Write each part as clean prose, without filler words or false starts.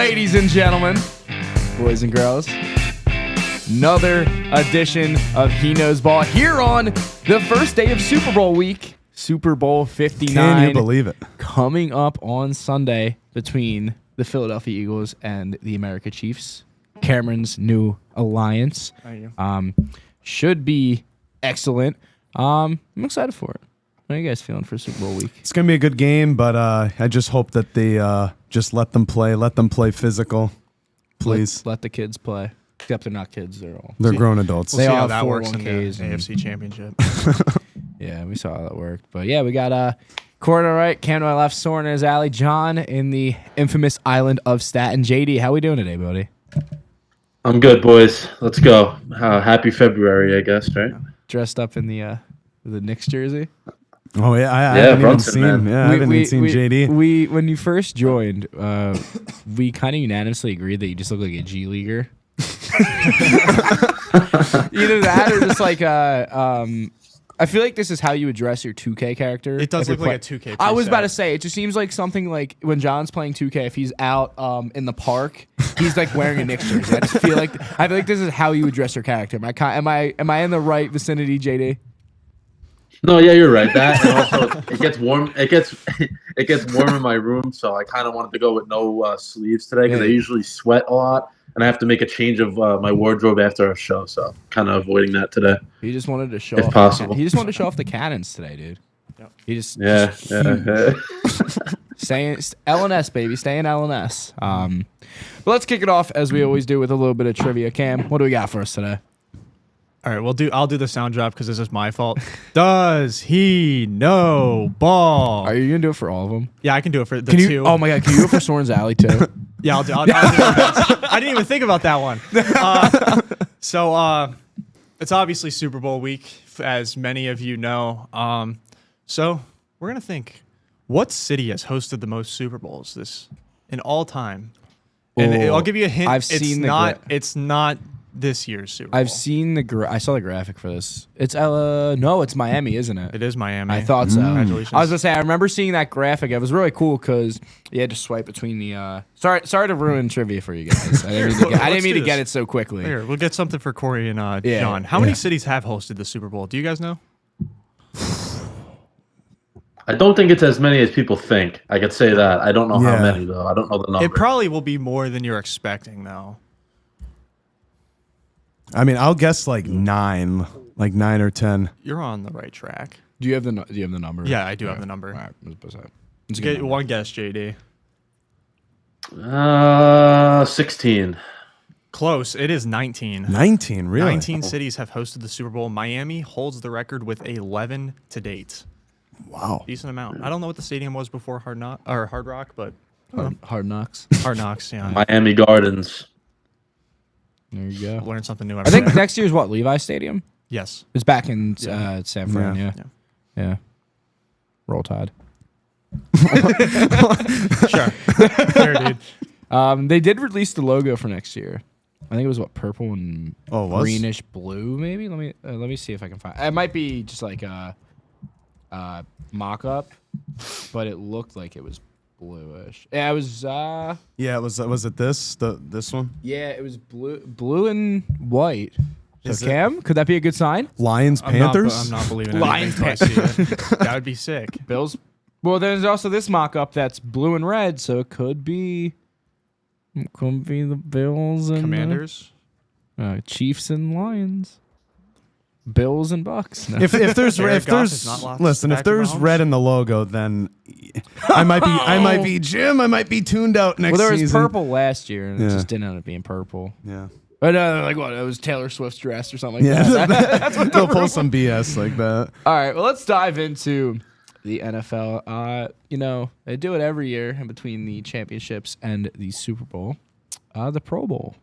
Ladies and gentlemen, boys and girls, another edition of He Knows Ball here on the first day of Super Bowl week, Super Bowl 59. Can you believe it? Coming up on Sunday between the Philadelphia Eagles and the America Chiefs. Cameron's new alliance. Should be excellent. I'm excited for it. How are you guys feeling for Super Bowl week? It's going to be a good game, but I just hope that they just let them play physical. Please. Let the kids play. Except they're not kids. They're grown adults. They See all how have that works in the 401ks and- AFC Championship. Yeah, we saw how that worked. But yeah, we got Corner right, Cam to my left, Soren in his alley, John in the infamous island of Staten. JD, how we doing today, buddy? I'm good, boys. Let's go. Happy February, I guess, right? Dressed up in the Knicks jersey. Oh yeah, I Yeah, haven't even Brunson, seen. man. Yeah, I haven't even seen JD. We when you first joined, we kind of unanimously agreed that you just look like a G leaguer. Either that or just like I feel like this is how you address your 2K character. It does if look you're like a 2K I was preset. about to say, it just seems like something like when John's playing 2K, if he's out in the park, he's like wearing a Knicks jersey. I feel like this is how you address your character. Am I in the right vicinity, JD? No, yeah, you're right. That and also it gets warm. It gets warm in my room, so I kind of wanted to go with no sleeves today because I usually sweat a lot, and I have to make a change of my wardrobe after a show. So kind of avoiding that today. He just wanted to show If off. possible. He just wanted to show off the cannons today, dude. Yep. He just Yeah. Staying LNS, baby. Stay in LNS. But let's kick it off as we always do with a little bit of trivia. Cam, what do we got for us today? All right, I'll do the sound drop because this is my fault. Does he know ball? Are you gonna do it for all of them? Yeah, I can do it for the Can you? two. Oh my god, can you do it for Soren's Alley too? Yeah, I'll do my best. I didn't even think about that one. So it's obviously Super Bowl week, as many of you know. So we're gonna think, what city has hosted the most Super Bowls in all time? And Oh, I'll give you a hint. I've seen the It's not this year's Super Bowl. I've seen I saw the graphic for this. It's no, it's Miami, isn't it? It is Miami. I thought so. Congratulations. I was gonna say I remember seeing that graphic. It was really cool because you had to swipe between the. Sorry to ruin trivia for you guys. I didn't mean to get it so quickly. Here, we'll get something for Corey and Yeah, John. How many cities have hosted the Super Bowl? Do you guys know? I don't think it's as many as people think. I could say that. I don't know how Yeah. many though. I don't know the number. It probably will be more than you're expecting, though. I mean, I'll guess like 9 or 10. You're on the right track. Do you have the number? Yeah, I do have the number. All right, let's say. It's a good Get number. one guess, JD. 16. Close. It is 19. 19, really? 19 cities have hosted the Super Bowl. Miami holds the record with 11 to date. Wow. Decent amount. I don't know what the stadium was before Hard Rock, but Hard Knocks. Hard Knocks. Yeah, Miami Gardens. There you go. learn something new. I Every think day. next year's what, Levi Stadium? Yes. It's back in San Fran. Yeah. Yeah. Roll Tide. Sure. Fair, dude. They did release the logo for next year. I think it was purple and Oh, it was? greenish blue. Maybe let me see if I can find. It might be just like a mock up, but it looked like it was bluish. Yeah, it was. Yeah, was it this one? Yeah, it was blue and white. So Is it- Cam, could that be a good sign? Lions, Panthers? I'm not believing Lions, anything until I see it. That would be sick. Bills. Well, there's also this mock up that's blue and red, so it could be the Bills and Commanders. Chiefs and Lions. Bills and Bucks. No. If there's Jared if Goff there's has not lost listen, if back to there's Mahomes? red in the logo, then I might be Jim. I might be tuned out next Well, there was season. purple last year, and it Yeah. just didn't end up being purple. Yeah. But like what? It was Taylor Swift's dress or something like Yeah, that. That's what they'll pull some BS like that. All right, well, let's dive into the NFL. They do it every year in between the championships and the Super Bowl. The Pro Bowl.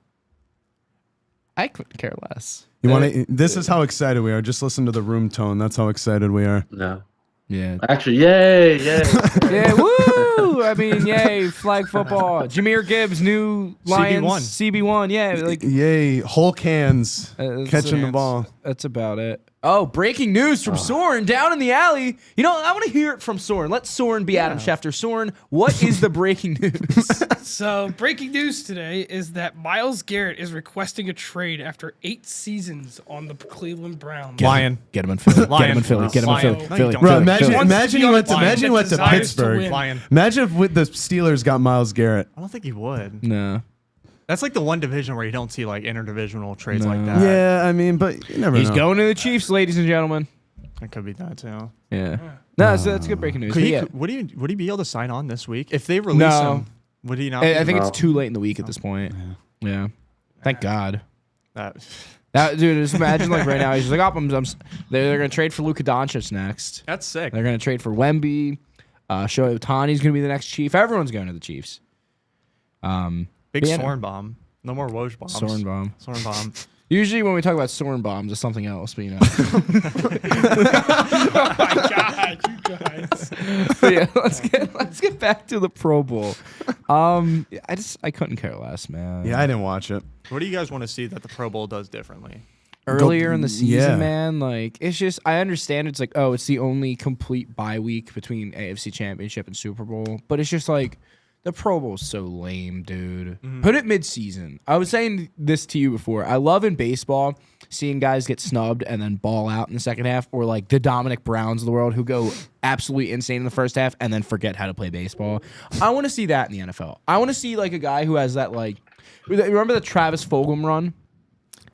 I couldn't care less. You want to? This is how excited we are. Just listen to the room tone. That's how excited we are. No. Yeah. Actually, yay. Yeah, woo! I mean, yay, flag football. Jameer Gibbs, new Lions, CB1. Yeah, like Yay! Hulk hands that's catching the it. ball. That's about it. Oh, breaking news from Soren down in the alley. You know, I want to hear it from Soren. Let Soren be Adam Schefter. Soren, what is the breaking news? So, breaking news today is that Myles Garrett is requesting a trade after 8 seasons on the Cleveland Browns. Lion. Get him in Philly. Get him in Philly. Get him in Lion. Philly. No, you Philly. don't. Bro, Philly. imagine, Philly. imagine he went to, Lion imagine he went to desires to Pittsburgh. win. Lion. Imagine if the Steelers got Myles Garrett. I don't think he would. No. That's like the one division where you don't see like interdivisional trades No. like that. Yeah, I mean, but you never He's know. going to the Chiefs, ladies and gentlemen. It could be that too. Yeah. No, that's good breaking news. Could But he, yeah. would he be able to sign on this week if they release No. him? Would he not? I think No. it's too late in the week at this point. Yeah. Thank God. That, That dude, just imagine like right now he's just like, oh, they're gonna trade for Luka Doncic next. that's sick. They're gonna trade for Wemby. Shohei Ohtani's gonna be the next Chief. Everyone's going to the Chiefs. Big yeah, Soren bomb. No more Woj bombs. Soren bomb. Soren bomb. Usually when we talk about Soren bombs, it's something else, but you know. Oh my God, you guys. But yeah, let's get back to the Pro Bowl. I couldn't care less, man. Yeah, I didn't watch it. What do you guys want to see that the Pro Bowl does differently? Earlier in the season, yeah. man, like it's just I understand it's like, oh, it's the only complete bye week between AFC Championship and Super Bowl, but it's just like the Pro Bowl's so lame, dude. Put it mid-season. I was saying this to you before. I love in baseball seeing guys get snubbed and then ball out in the second half, or like the Dominic Browns of the world who go absolutely insane in the first half and then forget how to play baseball. I want to see that in the NFL. I want to see like a guy who has that like, remember the Travis Fulgham run?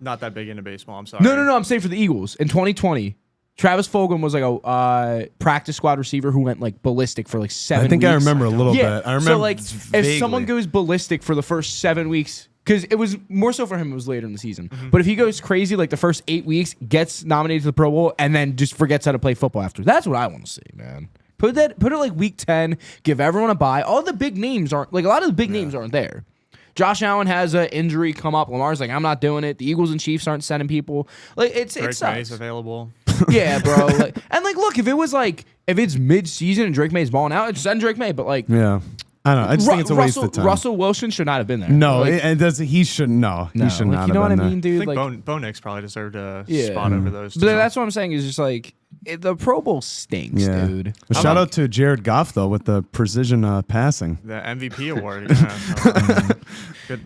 Not that big into baseball. I'm sorry. No. I'm saying for the Eagles in 2020. Travis Fulgham was like a practice squad receiver who went like ballistic for like 7 weeks. I think I remember a little Yeah. bit. I remember So like, vaguely. if someone goes ballistic for the first 7 weeks, because it was more so for him, it was later in the season. But if he goes crazy like the first 8 weeks, gets nominated to the Pro Bowl, and then just forgets how to play football after, that's what I want to see, man. Put it like week 10. Give everyone a bye. All the big names aren't like a lot of the big names aren't there. Josh Allen has an injury come up. Lamar's like, I'm not doing it. The Eagles and Chiefs aren't sending people. Like it Drake sucks. May's available. Yeah, bro. Like, and like, look, if it's mid-season and Drake May's balling out, send Drake May. But like, Yeah. I don't know. I just think it's a waste of time. Russell Wilson should not have been there. No, like, and he shouldn't. No, he should like, not you know have what I been mean, I dude? think Like, Bo Nix probably deserved a Yeah. spot over those two. but that's what I'm saying is just like the Pro Bowl stinks, Yeah. dude. Well, shout out to Jared Goff though with the precision passing. The MVP award. Yeah, so, good.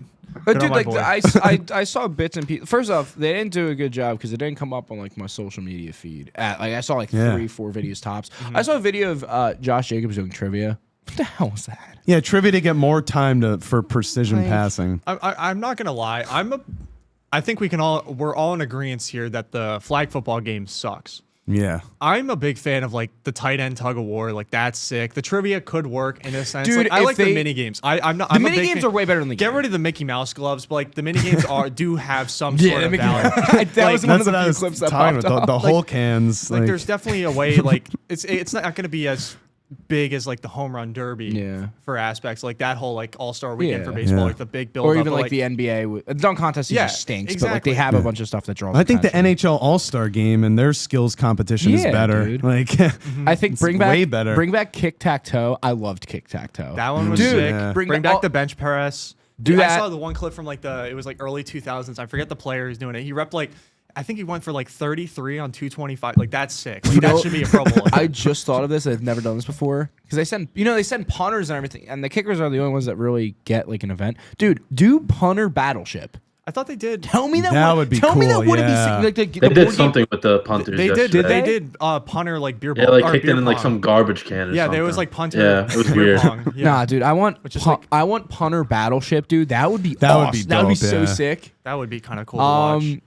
But Good on dude, my like boy. I saw bits and pieces. First off, they didn't do a good job because it didn't come up on like my social media feed. Like I saw like Yeah. 3-4 videos tops. I saw a video of Josh Jacobs doing trivia. What the hell was that? Yeah, trivia to get more time for precision Like- passing. I'm not gonna lie. I think we're all in agreement here that the flag football game sucks. Yeah. I'm a big fan of like the tight end tug of war. Like that's sick. The trivia could work in a sense. Dude, Like, I if like the they- mini games. I'm not. The I'm a mini big games fan- are way better than the Get game. rid of the Mickey Mouse gloves, but like the mini games do have some Yeah, sort the of Mickey- value. that Like, was one of That's the what I few was clips that talking popped about. up. The whole cans. Like there's definitely a way. Like it's not going to be as big as like the home run derby Yeah. for aspects like that whole like all-star weekend Yeah. for baseball, Yeah. like the big build Or up even of, like the NBA. The dunk contest Yeah, just stinks, but like exactly. they have a bunch of stuff that draws. I think the attention. NHL All-Star game and their skills competition is Yeah, better. dude. Like I think It's bring back way better. Bring back kick-tac-toe. I loved kick-tac-toe. that one was Dude, sick. yeah. Bring bring back all- the bench press. Do I that. saw the one clip from like it was like early 2000s. I forget the player who's doing it. He repped like I think he went for like 33 on 225. Like that's sick. Like, that should be a Pro Bowl. I just thought of this. I've never done this before because they send punters and everything, and the kickers are the only ones that really get like an event. Dude, do punter battleship. I thought they did. Tell me that. That would be Tell me that cool, wouldn't yeah. be sick. Like They the did board game- something with the punters. They did. yesterday. They did punter like beer. Yeah, ball, like or kicked beer it in like pong. some garbage can. Or Yeah, something. there was like punter. Yeah, it was beer weird. pong. Yeah. Nah, dude, I want Which is like- I want punter battleship, dude. That would be That would awesome. be That would be dope, so yeah. sick. That would be kind of cool to watch.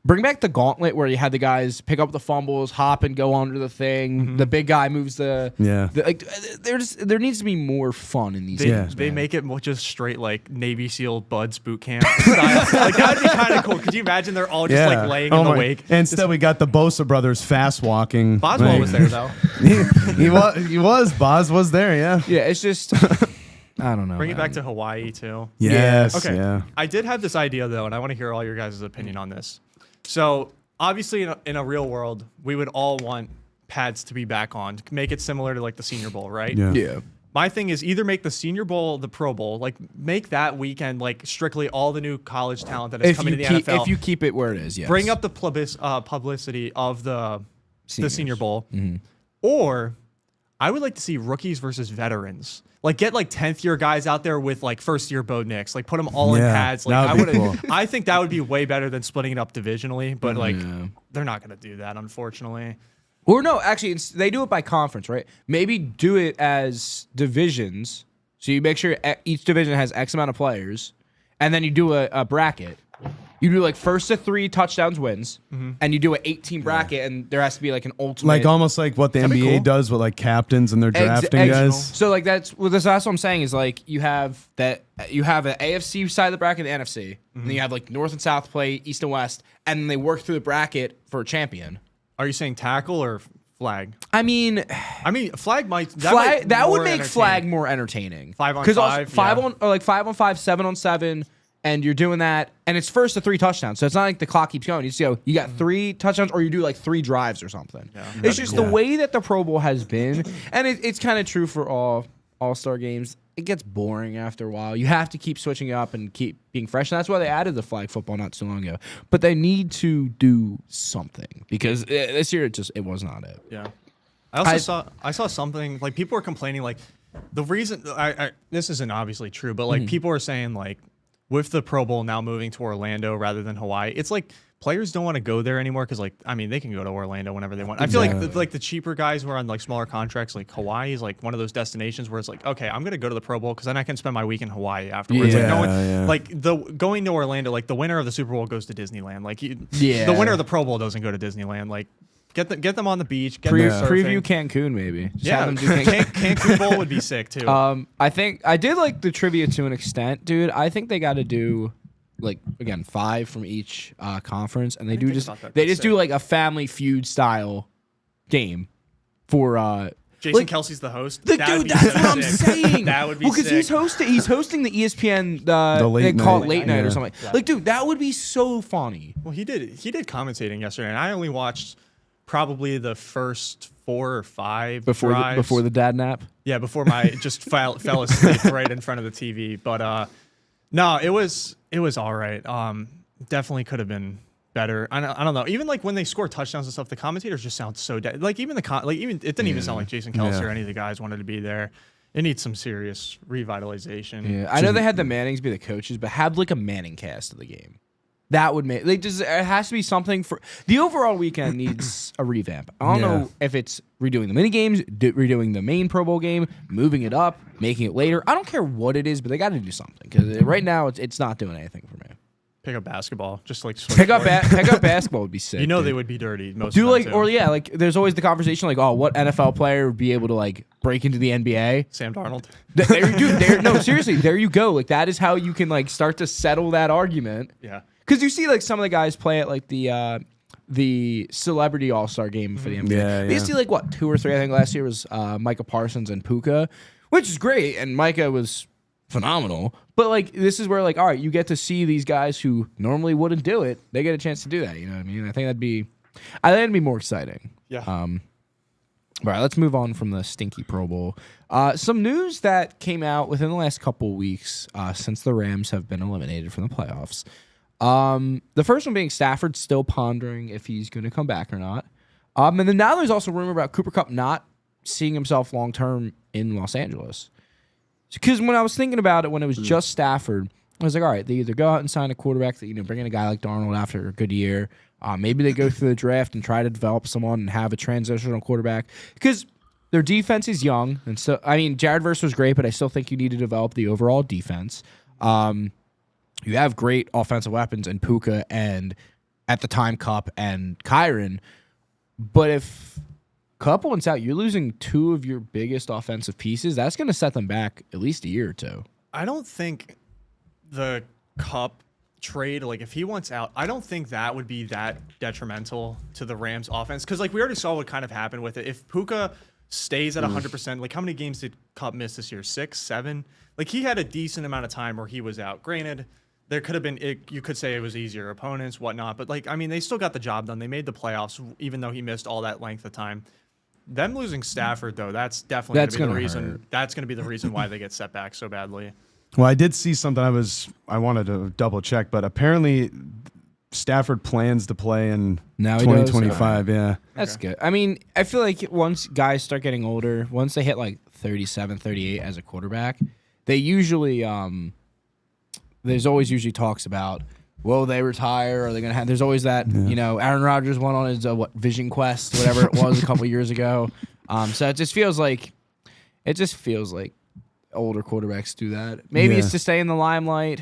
Bring back the gauntlet where you had the guys pick up the fumbles, hop and go under the thing. The big guy moves the Yeah. like. There needs to be more fun in these They, games. they man. make it more just straight like Navy SEAL Buds boot camp style. Like that'd be kind of cool. Could you imagine they're all just like laying in the my- wake? Instead, we got the Bosa brothers fast walking. Boswell Like, was there though. he was. Boz was there. Yeah. Yeah, it's just I don't know. Bring it back man. to Hawaii too. Yes. Okay. Yeah. I did have this idea though, and I want to hear all your guys' opinion on this. So obviously, in a real world, we would all want pads to be back on, to make it similar to like the Senior Bowl, right? Yeah. Yeah. My thing is either make the Senior Bowl the Pro Bowl, like make that weekend like strictly all the new college talent that is coming to the NFL. If you keep it where it is, yes. Bring up the publicity of the Senior Bowl, Mm-hmm. or I would like to see rookies versus veterans. Like get like 10th year guys out there with like first year Bo Nix. Like put them all in pads. Like that would be cool. I think that would be way better than splitting it up divisionally. But like they're not gonna do that, unfortunately. Or no, actually, they do it by conference, right? Maybe do it as divisions. So you make sure each division has X amount of players, and then you do a bracket. You do like first to 3 touchdowns wins, and you do an 18 bracket, and there has to be like an ultimate. Like almost like what the That'd be NBA cool. does with like captains and they're drafting guys. So like that's what I'm saying is like you have an AFC side of the bracket, and the NFC, and then you have like North and South play East and West, and then they work through the bracket for a champion. Are you saying tackle or flag? I mean, flag might that would make more flag entertaining. more entertaining. 5 on 'Cause 5, on or like 5 on 5, 7 on 7, and you're doing that, and it's first to 3 touchdowns. So it's not like the clock keeps going. You just go, you got 3 touchdowns, or you do like 3 drives or something. It's just the way that the Pro Bowl has been, and it's kind of true for all-star games. It gets boring after a while. You have to keep switching up and keep being fresh, and that's why they added the flag football not too long ago. But they need to do something because this year it was not it. Yeah. I saw something like people were complaining like the reason this isn't obviously true, but like people are saying like with the Pro Bowl now moving to Orlando rather than Hawaii, it's like players don't want to go there anymore because like I mean they can go to Orlando whenever they want. I feel like the cheaper guys who are on like smaller contracts, like Hawaii is like one of those destinations where it's like okay, I'm gonna go to the Pro Bowl because then I can spend my week in Hawaii afterwards. Like no one, like going to Orlando, like the winner of the Super Bowl goes to Disneyland. Like the winner of the Pro Bowl doesn't go to Disneyland. Like get them on the beach. Get them surfing. Preview Cancun maybe. Just have them do Cancun Bowl would be sick too. I think I did like the trivia to an extent, dude. I think they got to do like again 5 from each conference, and they do just do like a Family Feud style game for Jason Kelsey's the host. Dude, that's what I'm saying. That would be because sick. he's hosting the ESPN they call it late night or something. Yeah. Like, dude, that would be so funny. Well, he did commentating yesterday, and I only watched probably the first 4 or 5 before the dad nap. Yeah, before my just fell asleep right in front of the TV. But no, it was all right. Definitely could have been better. I don't know. Even like when they score touchdowns and stuff, the commentators just sound so dead. Like even it didn't even sound like Jason Kelsey or any of the guys wanted to be there. It needs some serious revitalization. Yeah, I know they had the Mannings be the coaches, but have like a Manning cast of the game. That would make it has to be something for the overall weekend needs a revamp. I don't know if it's redoing the mini games, redoing the main Pro Bowl game, moving it up, making it later. I don't care what it is, but they got to do something because right now it's not doing anything for me. Pick up basketball, just like pick up basketball would be sick. You know dude. They would be dirty. Most do of them like too. or yeah, like there's always the conversation like, oh, what NFL player would be able to like break into the NBA? Sam Darnold. No, seriously, there you go. Like that is how you can like start to settle that argument. Yeah. Because you see, like some of the guys play at like the celebrity all-star game for the NBA. They used to see like what 2 or 3. I think last year was Micah Parsons and Puka, which is great, and Micah was phenomenal. But like this is where like all right, you get to see these guys who normally wouldn't do it. They get a chance to do that. You know what I mean? I think that'd be more exciting. Yeah. All right, let's move on from the stinky Pro Bowl. Some news that came out within the last couple of weeks since the Rams have been eliminated from the playoffs. The first one being Stafford still pondering if he's going to come back or not. And then now there's also rumor about Cooper Kupp not seeing himself long term in Los Angeles. Because when I was thinking about it, when it was just Stafford, I was like, all right, they either go out and sign a quarterback that bring in a guy like Darnold after a good year. Maybe they go through the draft and try to develop someone and have a transitional quarterback because their defense is young, and so I mean Jared Verse was great, but I still think you need to develop the overall defense. You have great offensive weapons in Puka and at the time Kupp and Kyron. But if Kupp wants out, you're losing 2 of your biggest offensive pieces. That's going to set them back at least a year or 2. I don't think the Kupp trade, like if he wants out, I don't think that would be that detrimental to the Rams offense. Because like we already saw what kind of happened with it. If Puka stays at 100%, like how many games did Kupp miss this year? 6, 7? Like he had a decent amount of time where he was out. Granted, there could have been, you could say it was easier opponents, whatnot. But like, I mean, they still got the job done. They made the playoffs, even though he missed all that length of time. them losing Stafford though, that's definitely That's gonna be the gonna reason. hurt. That's gonna be the reason why they get set back so badly. Well, I did see something I wanted to double check, but apparently Stafford plans to play in Now he does? 2025. Yeah. That's good. I mean, I feel like once guys start getting older, once they hit like 37, 38 as a quarterback, they usually there's always usually talks about will they retire? Are they gonna have? There's always that Aaron Rodgers went on his Vision Quest, whatever it was, a couple years ago. So it just feels like older quarterbacks do that. Maybe Yeah. it's to stay in the limelight.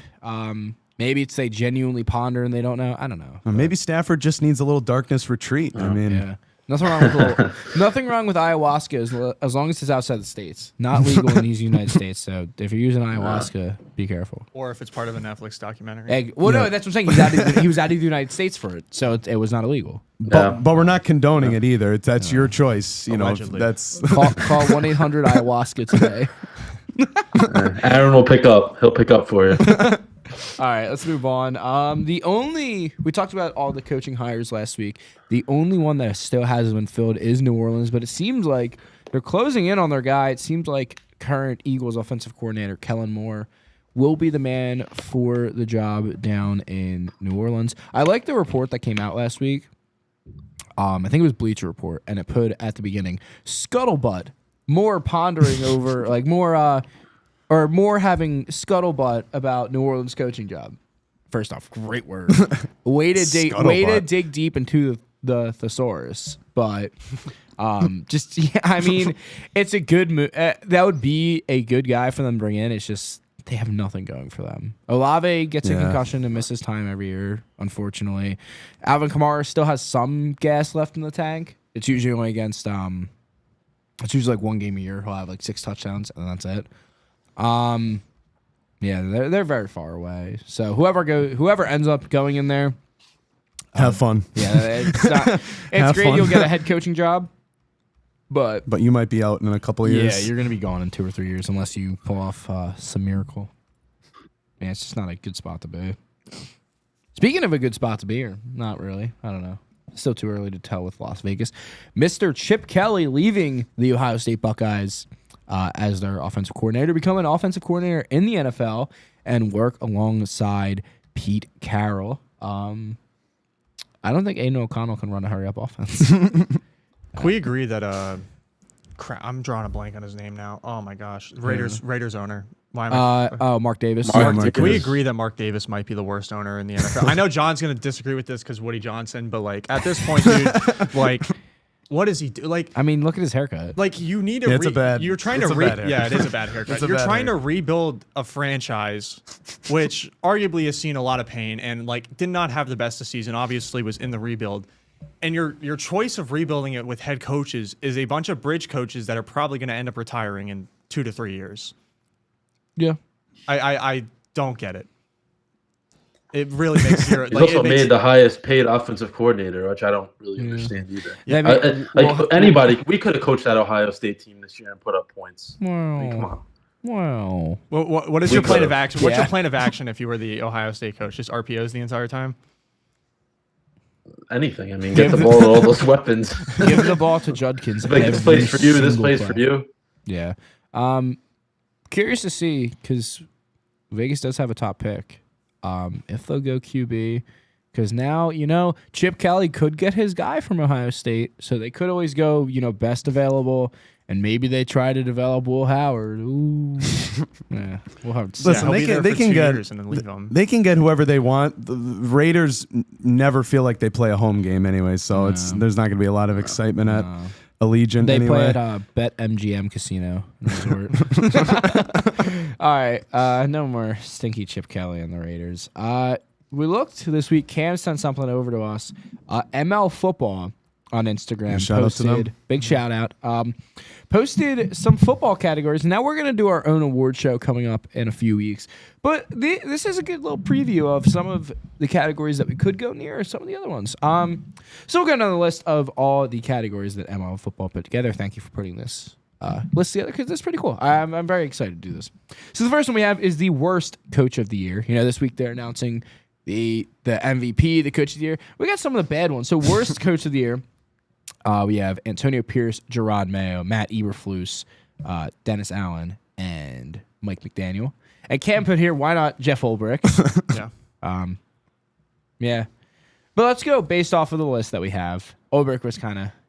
Maybe it's they genuinely ponder and they don't know. I don't know. Or maybe Stafford just needs a little darkness retreat. I mean, Yeah. Nothing wrong with nothing wrong with ayahuasca as long as it's outside the states. Not legal in these United States. So if you're using ayahuasca, be careful. Or if it's part of a Netflix documentary. No, that's what I'm saying. He was out of the United States for it, so it was not illegal. but we're not condoning it either. That's your choice. You Allegedly. know, that's Call 1-800 ayahuasca today. Aaron will pick up. He'll pick up for you. All right, let's move on. We talked about all the coaching hires last week. The only one that still hasn't been filled is New Orleans, but it seems like they're closing in on their guy. It seems like current Eagles offensive coordinator Kellen Moore will be the man for the job down in New Orleans. I like the report that came out last week. I think it was Bleacher Report, and it put at the beginning scuttlebutt, more pondering over more having scuttlebutt about New Orleans coaching job. First off, great word. way to dig deep into the thesaurus, but I mean, it's a good move. That would be a good guy for them to bring in. It's just they have nothing going for them. Olave gets a concussion and misses time every year, unfortunately. Alvin Kamara still has some gas left in the tank. It's usually only against it's usually like one game a year. He'll have like 6 touchdowns and that's it. Yeah, they're very far away. So whoever ends up going in there, have fun. Yeah, it's great. fun. You'll get a head coaching job, but But you might be out in a couple of years. yeah, you're gonna be gone in 2 or 3 years unless you pull off some miracle. Man, it's just not a good spot to be. Speaking of a good spot to be, or not really, I don't know. Still too early to tell with Las Vegas. Mr. Chip Kelly leaving the Ohio State Buckeyes as their offensive coordinator, become an offensive coordinator in the NFL and work alongside Pete Carroll. I don't think Aiden O'Connell can run a hurry-up offense. Can we agree that I'm drawing a blank on his name now. Oh my gosh, Raiders owner. Why am I? Mark Davis. Can we agree that Mark Davis might be the worst owner in the NFL? I know John's gonna disagree with this because Woody Johnson, but like at this point, dude, like what does he do? Like, I mean, look at his haircut. like you need to. Yeah, it's a bad- You're trying it's to. a bad haircut. Yeah, it is a bad haircut. It's a You're bad trying to haircut. rebuild a franchise, which arguably has seen a lot of pain and like did not have the best of season. Obviously, was in the rebuild. And your choice of rebuilding it with head coaches is a bunch of bridge coaches that are probably going to end up retiring in 2 to 3 years. Yeah. I don't get it. It really makes your He's also made the highest paid offensive coordinator, which I don't really understand either. Yeah, I mean, Anybody, we could have coached that Ohio State team this year and put up points. I mean, come on. Wow. What is We your plan of could've. action? What's your Yeah. plan of action if you were the Ohio State coach? Just RPOs the entire time? Anything. I mean, get the ball with all those weapons. Give the ball to Judkins. Like, this every plays for you. This single plays play. for you. Yeah. Curious to see because Vegas does have a top pick. If they'll go QB, because now Chip Kelly could get his guy from Ohio State, so they could always go best available, and maybe they try to develop Will Howard. Ooh, yeah, we'll have to see. Listen, he'll they be can- there they for can 2 get- years and then leave them. They can get whoever they want. The Raiders never feel like they play a home game anyway, so there's not going to be a lot of excitement at Allegiant They anyway. play at Bet MGM Casino and Resort. All right, no more stinky Chip Kelly and the Raiders. We looked this week. Cam sent something over to us. ML Football on Instagram Shout out to them. posted big shout out. Posted some football categories. Now we're gonna do our own award show coming up in a few weeks. But this is a good little preview of some of the categories that we could go near, or some of the other ones. So we'll go down the list of all the categories that ML Football put together. Thank you for putting this list together because it's pretty cool. I'm very excited to do this. So the first one we have is the worst coach of the year. This week they're announcing the MVP, the coach of the year. We got some of the bad ones. So worst coach of the year. We have Antonio Pierce, Gerard Mayo, Matt Eberflus, Dennis Allen, and Mike McDaniel. And Cam put here, why not Jeff Ulbrich? Yeah. Yeah. But let's go based off of the list that we have. Ulbrich was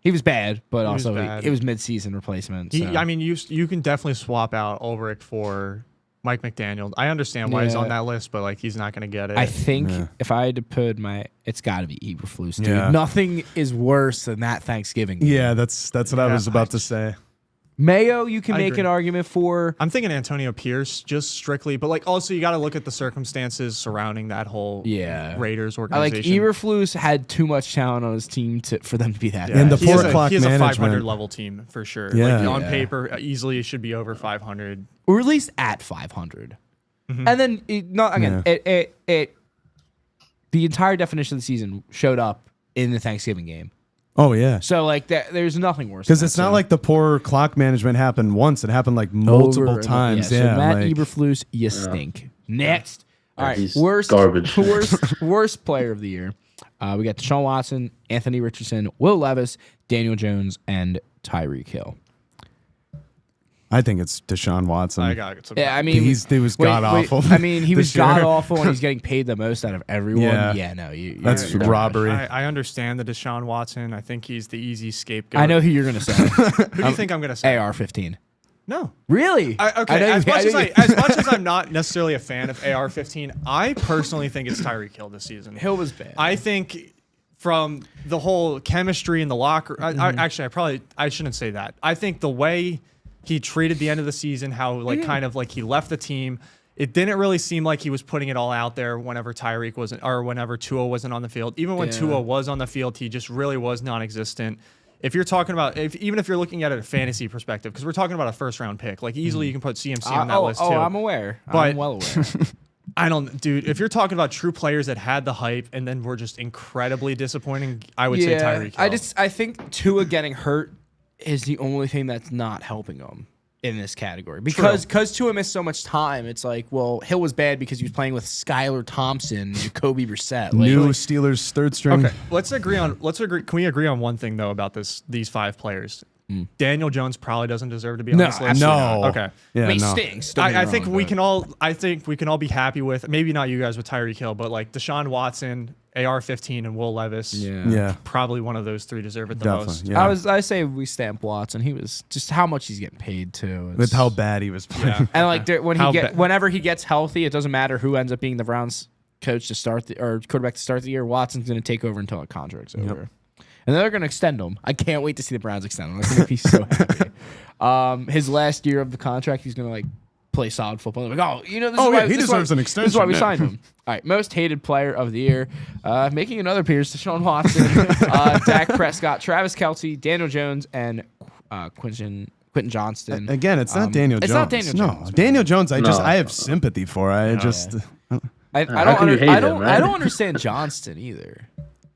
he was bad, but was also bad. it was mid-season replacement. So. I mean, you can definitely swap out Ulbrich for Mike McDaniel. I understand why he's on that list, but like he's not going to get it. I think if I had to put it's got to be Eberflus, dude. Yeah. Nothing is worse than that Thanksgiving game. Yeah, that's what I was about to say. Mayo, you can I make agree. an argument for. I'm thinking Antonio Pierce, just strictly, but like also you got to look at the circumstances surrounding that whole Raiders I organization. like Eberflus had too much talent on his team for them to be that. Yeah, And the he has 4 o'clock he has a 500 management. level team for sure. Yeah. Like on Yeah. paper, easily it should be over 500. Or at least at 500. Mm-hmm. And then it the entire definition of the season showed up in the Thanksgiving game. Oh yeah. So like there's nothing worse. Because than it's that. not So like the poor clock management happened once. It happened like over multiple and times. So Yeah. Matt like- Eberflus, you stink. Next. All right. he's Worst garbage. worst player of the year. We got Deshaun Watson, Anthony Richardson, Will Levis, Daniel Jones, and Tyreek Hill. I think it's Deshaun Watson. I got some. Yeah, I mean, he was god awful. I mean, he was this year. god awful, and he's getting paid the most out of everyone. Yeah. No, That's you're robbery. I understand the Deshaun Watson. I think he's the easy scapegoat. I know who you're gonna say. Who do you think I'm going to say? AR-15. No. Really? Okay. know As you- much know you- as much as I'm not necessarily a fan of AR-15, I personally think it's Tyreek Hill this season. Hill was bad. I think from the whole chemistry in the locker. Actually, I shouldn't say that. I think the way he treated the end of the season, how kind of like he left the team. It didn't really seem like he was putting it all out there whenever Tyreek wasn't, or whenever Tua wasn't on the field. Even when Tua was on the field, he just really was non-existent. If you're talking about, even if you're looking at it a fantasy perspective, because we're talking about a first-round pick, like easily you can put CMC on that list too. I'm aware. I'm But- well aware. I don't, dude. If you're talking about true players that had the hype and then were just incredibly disappointing, I would say Tyreek Hill. I think Tua getting hurt is the only thing that's not helping him in this category because Tua missed so much time. It's like, well, Hill was bad because he was playing with Skylar Thompson, Jacoby Brissett. New Steelers third string. Okay, let's agree. Can we agree on one thing though about these 5 players? Daniel Jones probably doesn't deserve to be on No, this list. No. Okay. Yeah, he no. stinks. Don't get me I think wrong, we but- can all be happy with, maybe not you guys with Tyreek Hill, but like Deshaun Watson, AR-15, and Will Levis. Yeah. Probably one of those 3 deserve it the Definitely. most. Yeah. I say we stamp Watson. He was just how much he's getting paid too. With how bad he was playing. Yeah. and like How whenever he gets healthy, it doesn't matter who ends up being the Browns coach to start or quarterback to start the year. Watson's going to take over until a contract's over. And they're going to extend him. I can't wait to see the Browns extend him. I'm going to be so happy. His last year of the contract, he's going to like play solid football. Like, this Oh, is yeah, why, he this is deserves why, an This is why we extension. signed him. All right, most hated player of the year, making another appearance, Deshaun Watson, Dak Prescott, Travis Kelce, Daniel Jones, and Quentin Johnston. Again, it's not Daniel Jones. It's not Daniel Jones. No, Daniel Jones. No. I have sympathy for. I just I How can you hate him, I man? don't understand Johnston either.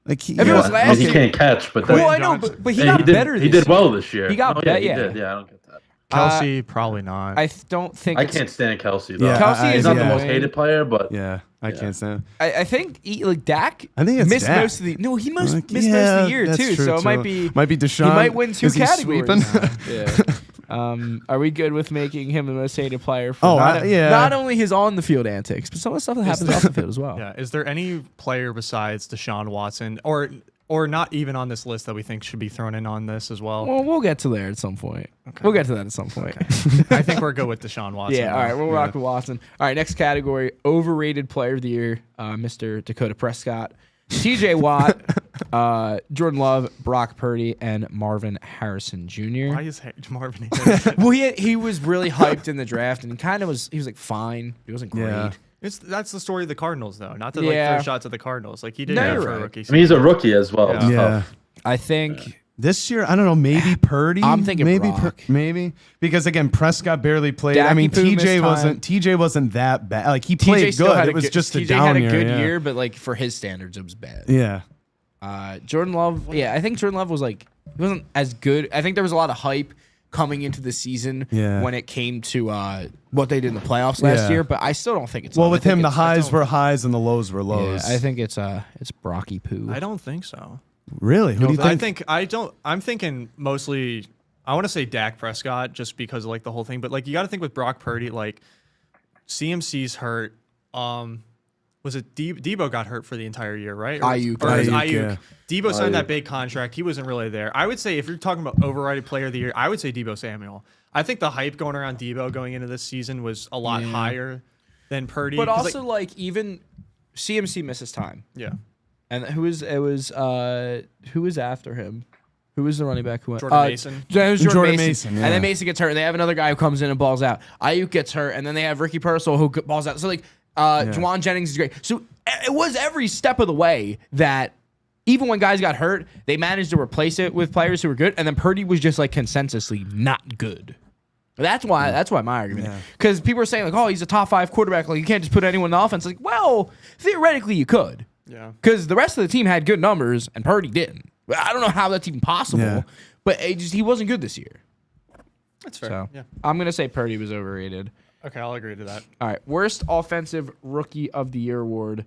like he, If it was yeah, last he year- can't catch, but Well, then, I know, Johnson. but he Hey, got did, better. He this did well year. this year. He got Oh, better. he Yeah, did. Yeah, I don't get that. Kelsey, probably not. I don't think I it's- can't stand Kelsey though. Yeah, Kelsey He's is not the yeah. most hated player, but yeah, I can't stand. I think like Dak. I think it's missed Dak. most of the. No, he missed Like, most of yeah, the year that's too. true, So it might too. be Deshaun. He might win 2 Is he categories. sweeping? Yeah. Are we good with making him the most hated player? For Oh, not, yeah. not only his on the field antics, but some of the stuff that happens off the field as well. Yeah. Is there any player besides Deshaun Watson or not even on this list that we think should be thrown in on this as well? Well, we'll get to there at some point. We'll get to that at some point. I think we're good with Deshaun Watson. Yeah, all right, we'll rock with Watson. All right, next category, overrated player of the year, Mr. Dakota Prescott, TJ Watt, Jordan Love, Brock Purdy, and Marvin Harrison Jr. Why is Marvin? Well, he was really hyped in the draft, and he was like fine. He wasn't great. Yeah. That's the story of the Cardinals, though. Not to Yeah. like throw shots at the Cardinals. Like he did No, that you're for a right. rookie. I mean, he's a rookie as well. It's Yeah. Yeah. tough. I think This year, I don't know. Maybe Purdy. I'm thinking maybe Brock. maybe because again, Prescott barely played. Dak I mean, Poo missed TJ wasn't that bad. Like he TJ played still good. had It was just a TJ down had a year. good yeah. year, but like for his standards, it was bad. Yeah. Jordan Love, yeah, I think Jordan Love was like he wasn't as good. I think there was a lot of hype coming into the season Yeah. when it came to what they did in the playoffs last Yeah. year, but I still don't think it's Well, on. I with think him, the it's- highs were highs and the lows were yeah, lows. I think it's Brocky Poo. I don't think so. Really? Who do you think? I'm thinking mostly. I want to say Dak Prescott just because of like the whole thing, but like you got to think with Brock Purdy, like CMC's hurt. Was it Debo got hurt for the entire year, right? Ayuk. Ayuk. Yeah. Debo signed that big contract. He wasn't really there. I would say if you're talking about overrated player of the year, I would say Debo Samuel. I think the hype going around Debo going into this season was a lot higher than Purdy. But also, like even CMC misses time. yeah, And who was after him? Who was the running back who went? Jordan Mason. It was Jordan Mason, And yeah. then Mason gets hurt, and they have another guy who comes in and balls out. Ayuk gets hurt, and then they have Ricky Pearsall who balls out. So like, Juwan Jennings is great. So it was every step of the way that even when guys got hurt, they managed to replace it with players who were good, and then Purdy was just like consensusly not good. That's why my argument. Because people are saying like, oh, he's a top 5 quarterback. Like you can't just put anyone in the offense. Like, well, theoretically you could. Yeah. Because the rest of the team had good numbers and Purdy didn't. I don't know how that's even possible, but he wasn't good this year. That's fair. So Yeah. I'm going to say Purdy was overrated. Okay, I'll agree to that. All right. Worst offensive rookie of the year award.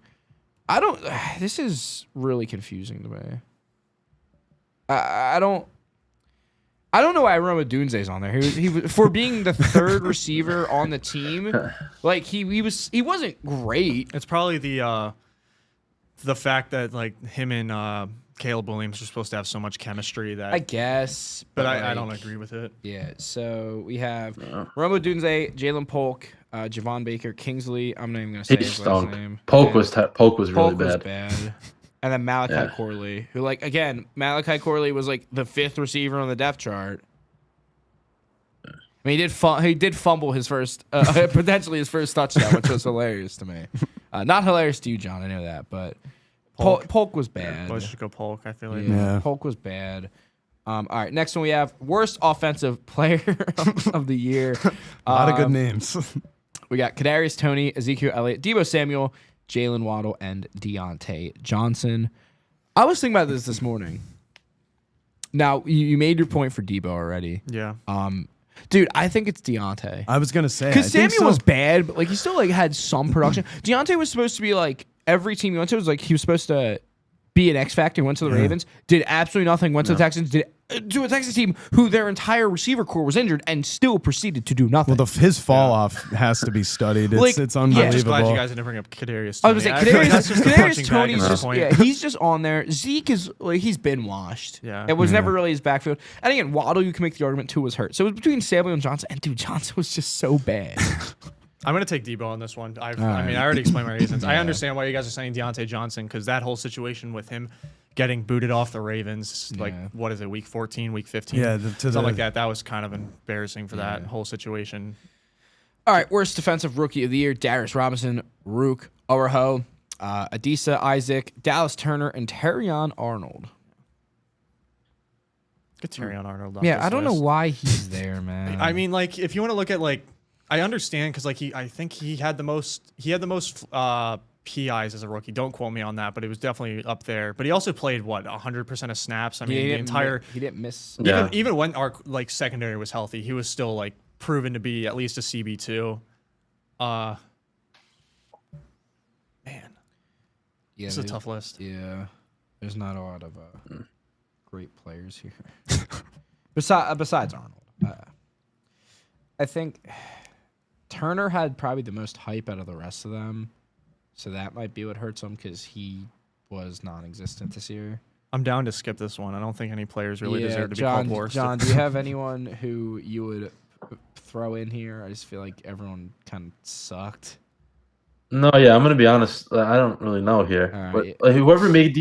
This is really confusing to me. I don't know why Roma Dunze's on there. He was for being the third receiver on the team. Like he wasn't great. It's probably the fact that like him and Caleb Williams are supposed to have so much chemistry that I guess, but I like, don't agree with it. Yeah, so we have Roma Dunze, Jalen Polk, Javon Baker, Kingsley. I'm not even gonna say He his stunk. last name. Polk was really Polk was bad. bad. And then Malachi Corley, who like again, Malachi Corley was like the 5th receiver on the depth chart. I mean, he did fumble his first, potentially his first touchdown, which was hilarious to me. Not hilarious to you, John. I know that, but Polk was bad. Boys should go Polk. I feel like. Yeah, Polk was bad. All right, next one we have worst offensive player of the year. A lot of good names. We got Kadarius Toney, Ezekiel Elliott, Deebo Samuel, Jalen Waddle, and Deontay Johnson. I was thinking about this morning. Now, you made your point for Deebo already. Yeah. Dude, I think it's Deontay. I was gonna say Because Samuel was bad, but like he still like had some production. Deontay was supposed to be like every team he went to was like he was supposed to be an X factor. Went to the Ravens, did absolutely nothing. Went to the Texans, did to a Texas team who their entire receiver core was injured and still proceeded to do nothing. Well, his fall off has to be studied. Like, It's yeah. unbelievable. I'm just glad you guys didn't bring up Kadarius. I was gonna say Toney. I feel like that's just a Kadarius punching bag Toney's at this just point. he's just on there. Zeke is like he's been washed. Yeah. It was never really his backfield. And again, Waddle you can make the argument too was hurt. So it was between Samuel and Johnson. And dude, Johnson was just so bad. I'm going to take Debo on this one. I mean, I already explained my reasons. I understand why you guys are saying Deontay Johnson because that whole situation with him getting booted off the Ravens, like, what is it, week 14, week 15? Yeah, something like that. That was kind of embarrassing for that whole situation. All right, worst defensive rookie of the year: Darius Robinson, Rook Oroho, Adisa Isaac, Dallas Turner, and Terrion Arnold. Get Terrion Arnold off Yeah, this I don't know list. why he's there, man. I mean, like, if you want to look at like, I understand because like I think he had the most PIs as a rookie. Don't quote me on that, but it was definitely up there. But he also played what 100% of snaps. I mean, the entire he didn't miss. even when our like secondary was healthy, he was still like proven to be at least a CB2. Man, Yeah, it's a tough list. Yeah, there's not a lot of great players here. Besides Arnold, I think Turner had probably the most hype out of the rest of them, so that might be what hurts him because he was non-existent this year. I'm down to skip this one. I don't think any players really deserve to be John, called worst. John, do you have anyone who you would throw in here? I just feel like everyone kind of sucked. No, yeah, I'm gonna be honest. I don't really know here. All But right. whoever made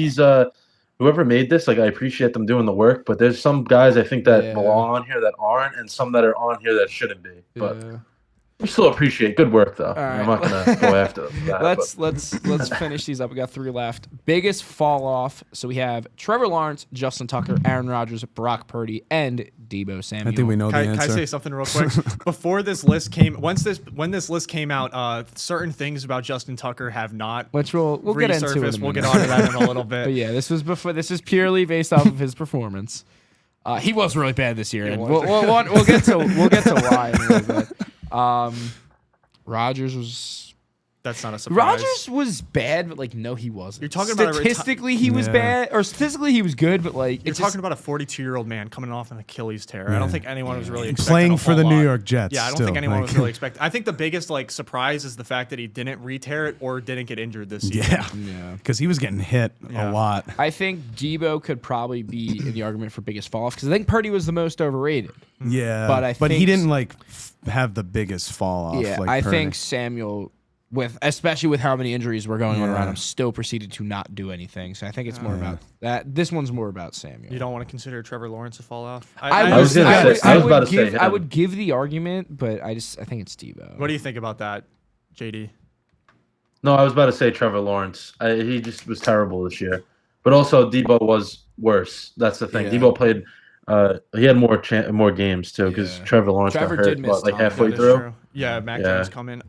this, like, I appreciate them doing the work. But there's some guys I think that belong on here that aren't, and some that are on here that shouldn't be. But we still appreciate good work, though. I'm not gonna go after that. Let's finish these up. We got 3 left. Biggest fall off. So we have Trevor Lawrence, Justin Tucker, Aaron Rodgers, Brock Purdy, and Deebo Samuel. I think we know the Can answer. I say something real quick? Before this list came, when this list came out, certain things about Justin Tucker have not Which we'll get into. In a We'll get minute. on to that in a little bit. But yeah, this was before. This is purely based off of his performance. He was really bad this year, and we'll get to why in a little bit. Rodgers was That's not a surprise. Rodgers was bad, but like no, he wasn't. You're talking about statistically he was bad, or statistically he was good, but like You're talking about a 42-year-old man coming off an Achilles tear. I don't think anyone was really expecting playing a for whole the New lot. York Jets. Yeah, I don't still, think anyone like- was really expecting. I think the biggest like surprise is the fact that he didn't re-tear it or didn't get injured this season. Yeah, because he was getting hit Yeah. a lot. I think Debo could probably be in the argument for biggest fall off because I think Purdy was the most overrated. Yeah, But he think- didn't like have the biggest fall off. Yeah, like I Purdy. think Samuel, especially with how many injuries were going on around him, still proceeded to not do anything. So I think it's more about that. This one's more about Samuel. You don't want to consider Trevor Lawrence a fall off? I was gonna say- I was about to say give, I him. would give the argument, but I think it's Debo. What do you think about that, JD? No, I was about to say Trevor Lawrence. He just was terrible this year. But also Debo was worse. That's the thing. Yeah. Debo played. He had more games too because Yeah. Trevor Lawrence Trevor got did hurt miss like time. halfway That is through. true. Yeah, Mac Yeah. Jones coming.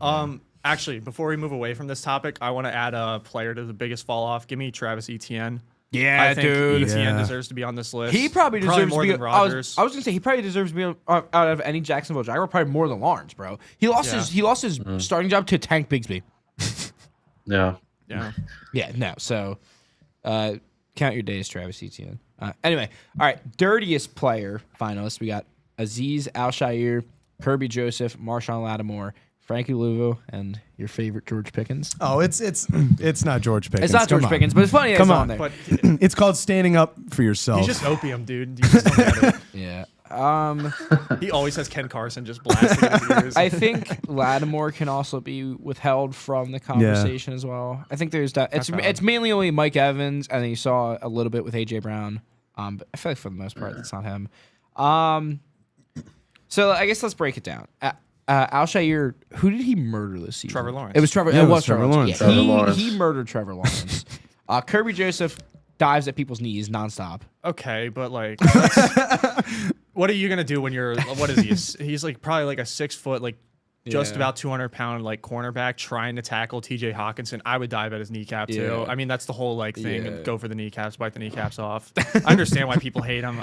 Actually, before we move away from this topic, I want to add a player to the biggest fall off. Give me Travis Etienne. Yeah, I think dude. Etienne Yeah. deserves to be on this list. He probably deserves more to be. than Rodgers. I was gonna say he probably deserves to be out of any Jacksonville Jaguar, probably more than Lawrence, bro. He lost his starting job to Tank Bigsby. Yeah. Yeah. Yeah, no. So, count your days, Travis Etienne. Anyway, all right. Dirtiest player finalists. We got Aziz Al-Shaair, Kirby Joseph, Marshawn Lattimore, Frankie Louvu, and your favorite George Pickens. Oh, it's not George Pickens. It's not George Come on. Pickens, but it's funny. Come it's on. there. But It's called standing up for yourself. he's just opium, dude. You just don't get it. Yeah. He always has Ken Carson just blasting in his ears. I think Lattimore can also be withheld from the conversation as well. I think there's that. It's mainly only Mike Evans, and then you saw a little bit with AJ Brown. But I feel like for the most part, that's not him. So I guess let's break it down. Al-Shaair, who did he murder this season? Trevor Lawrence. It was Trevor. Yeah, it was Trevor Lawrence. Yeah, Trevor Lawrence. He murdered Trevor Lawrence. Kirby Joseph dives at people's knees nonstop. Okay, but like, what are you gonna do when you're? What is he? He's like probably like a 6 foot, like just Yeah. about 200-pound like cornerback trying to tackle T.J. Hawkinson. I would dive at his kneecap too. Yeah. I mean, that's the whole like thing. Yeah. Go for the kneecaps, bite the kneecaps off. I understand why people hate him.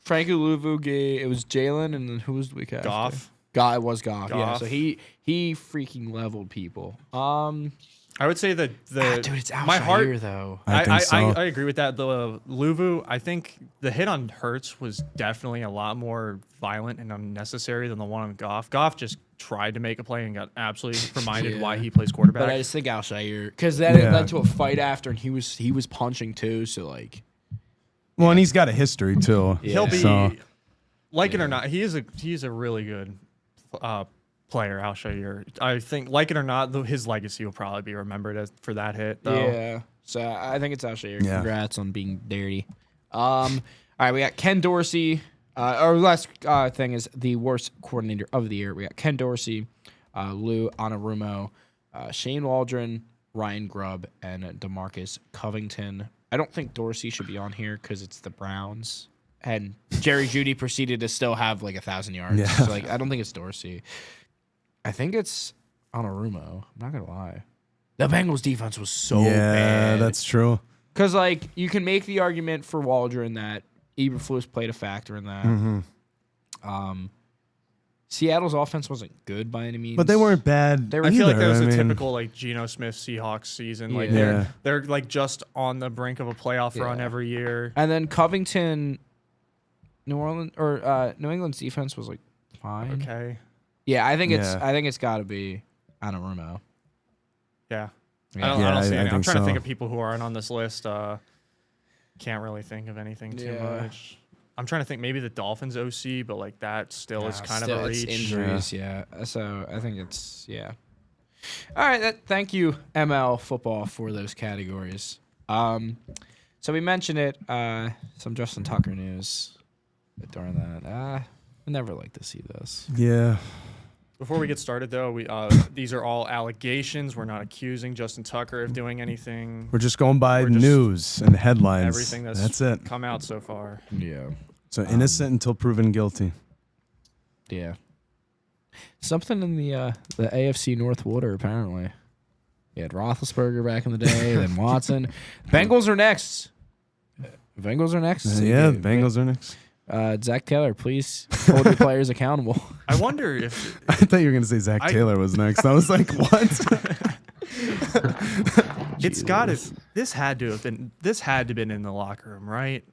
Frankie Louvu, it was Jalen, and then who was the week after? Goff. It was Goff. Yeah, Goff. so he freaking leveled people. I would say that dude, it's my heart. Al-Shaair, though. I think so. I agree with that. The Luvu, I think the hit on Hurts was definitely a lot more violent and unnecessary than the one on Goff. Goff just tried to make a play and got absolutely reminded why he plays quarterback. But I just think Al-Shaair, because then it Yeah. led to a fight after, and he was punching too. So like, Well, and he's got a history too. He'll be So- like it or not. He's a really good player. Al-Shaair. I think like it or not, his legacy will probably be remembered for that hit. Though. yeah. So I think it's Al-Shaair. Yeah. Congrats on being dirty. All right, we got Ken Dorsey. Our last thing is the worst coordinator of the year. We got Ken Dorsey, Lou Anarumo, Shane Waldron, Ryan Grubb, and DeMarcus Covington. I don't think Dorsey should be on here because it's the Browns. And Jerry Jeudy proceeded to still have like 1,000 yards. Yeah. So like, I don't think it's Dorsey. I think it's Anarumo. I'm not gonna lie. The Bengals defense was so yeah, bad. that's true. Because like you can make the argument for Waldron that Eberflus played a factor in that. Mm-hmm. Seattle's offense wasn't good by any means, But they weren't bad. They were- I feel like that was either. a I mean, typical like Geno Smith Seahawks season. Like Yeah. they're like just on the brink of a playoff run Yeah. every year. And then Covington, New England's defense was like fine. Okay. Yeah, I think Yeah. it's got to be Anarumo. Yeah. Yeah. I Yeah, don't see I any. I'm think trying to so. think of people who aren't on this list. Can't really think of anything too Yeah. much. I'm trying to think maybe the Dolphins OC, but like that still is kind of a It's reach. injuries, yeah. So I think it's yeah. All right, thank you ML football for those categories. So we mentioned it. Some Justin Tucker news during that. I never like to see this. Yeah. Before we get started, though, these are all allegations. We're not accusing Justin Tucker of doing anything. We're just going by We're just- news and headlines. Everything that's it. come out so far. Yeah. So innocent until proven guilty. Yeah. Something in the AFC North water apparently. You had Roethlisberger back in the day, then Watson. Bengals are next. Yeah, the Bengals are next. Zach Taylor, please hold your players accountable. I wonder if I thought you were gonna say Zach Taylor was next. I was like, what? it's got to. This had to have been in the locker room, right?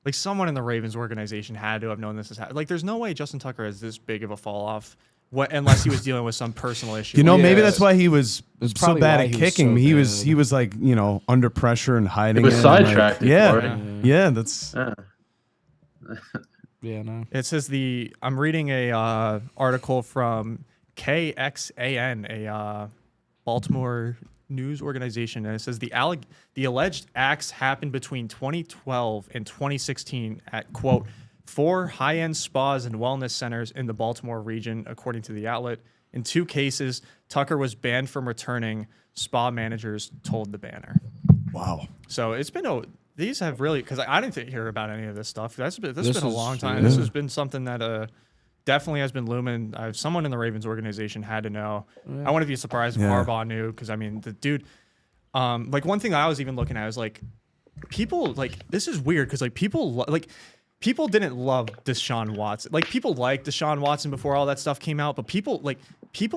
Like someone in the Ravens organization had to have known this is like. There's no way Justin Tucker has this big of a fall off, unless he was dealing with some personal issue. You know, maybe Yes. that's why he was so probably bad why at he was kicking. so He bad. was like, you know, under pressure and hiding. He was it and, sidetracked. Yeah, that's. Yeah. Yeah, no. It says I'm reading a article from KXAN, a Baltimore news organization, and it says the alleged acts happened between 2012 and 2016 at, quote, 4 high-end spas and wellness centers in the Baltimore region, according to the outlet. In 2 cases, Tucker was banned from returning, spa managers told the Banner. Wow. So it's been these have really, because I didn't hear about any of this stuff. This has been a is long time. true. This has been something that definitely has been looming. Someone in the Ravens organization had to know. I wouldn't be surprised if Harbaugh knew, because I mean the dude. Like one thing I was even looking at was like people like this is weird because like people didn't love Deshaun Watson. Like people liked Deshaun Watson before all that stuff came out, but people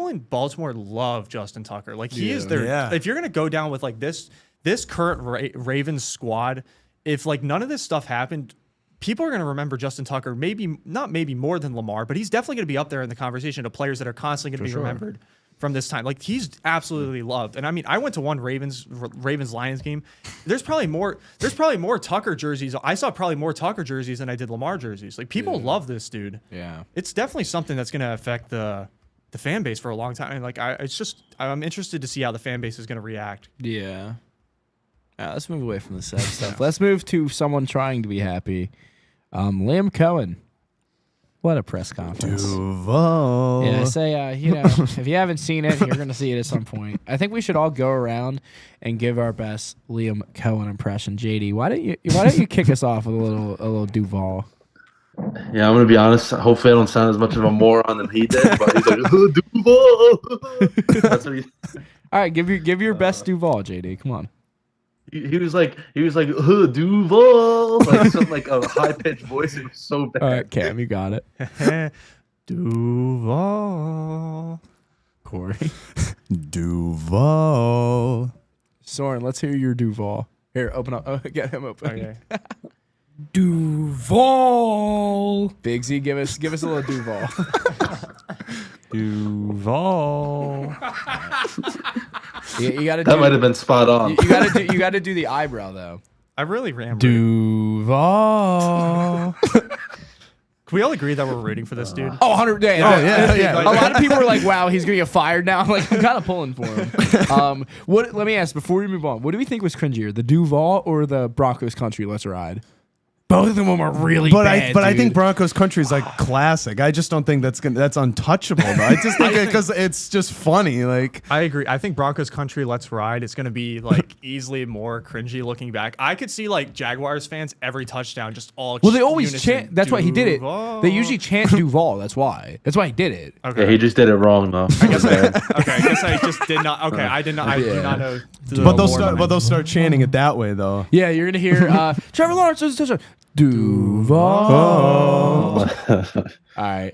in Baltimore love Justin Tucker. Like he is their. Yeah. If you're gonna go down with like this current Ravens squad, if like none of this stuff happened, people are going to remember Justin Tucker, maybe more than Lamar, but he's definitely going to be up there in the conversation of players that are constantly going to be remembered from this time. Like he's absolutely loved. And I mean, I went to one Ravens Lions game. There's probably more Tucker jerseys. I saw probably more Tucker jerseys than I did Lamar jerseys. Like people love this dude. Yeah. It's definitely something that's going to affect the fan base for a long time. And like I'm interested to see how the fan base is going to react. Yeah. Let's move away from the sad stuff. Let's move to someone trying to be happy. Liam Cohen. What a press conference. Duval. Yeah, I say, if you haven't seen it, you're going to see it at some point. I think we should all go around and give our best Liam Cohen impression. JD, why don't you kick us off with a little Duval? Yeah, I'm gonna be honest. Hopefully, I don't sound as much of a moron than he did. But he's like, Duval. That's what he. All right, give your best Duval, JD. Come on. He was like, Duval, like some like a high pitched voice. It was so bad. All right, Cam, you got it. Duval. Corey. Duval. Soren, let's hear your Duval. Here, open up. Oh, get him open. Okay. Duval. Big Z, give us a little Duval. Duval. You got to. That might have been spot on. You got to do the eyebrow though. I really ran. Duval. Can we all agree that we're rooting for this dude? Oh, 100. Yeah. yeah. A lot of people are like, "Wow, he's gonna get fired now." I'm like, I'm kind of pulling for him. Let me ask before we move on. What do we think was cringier, the Duval or the Broncos Country Let's Ride? Both of them are really bad. I dude. think Broncos Country is like classic. I just don't think that's untouchable. Though. I just think because it's just funny. Like I agree. I think Broncos Country Let's Ride is going to be like easily more cringy looking back. I could see like Jaguars fans every touchdown just all. Well, they always unison, chant. That's why he did it. Duval. They usually chant Duval. That's why. That's why he did it. Okay. Yeah, he just did it wrong though. I guess I just did not. Okay, I did not. I do not know. but they'll start chanting it that way though. Yeah, you're gonna hear Trevor Lawrence has a touchdown. Duval. All right.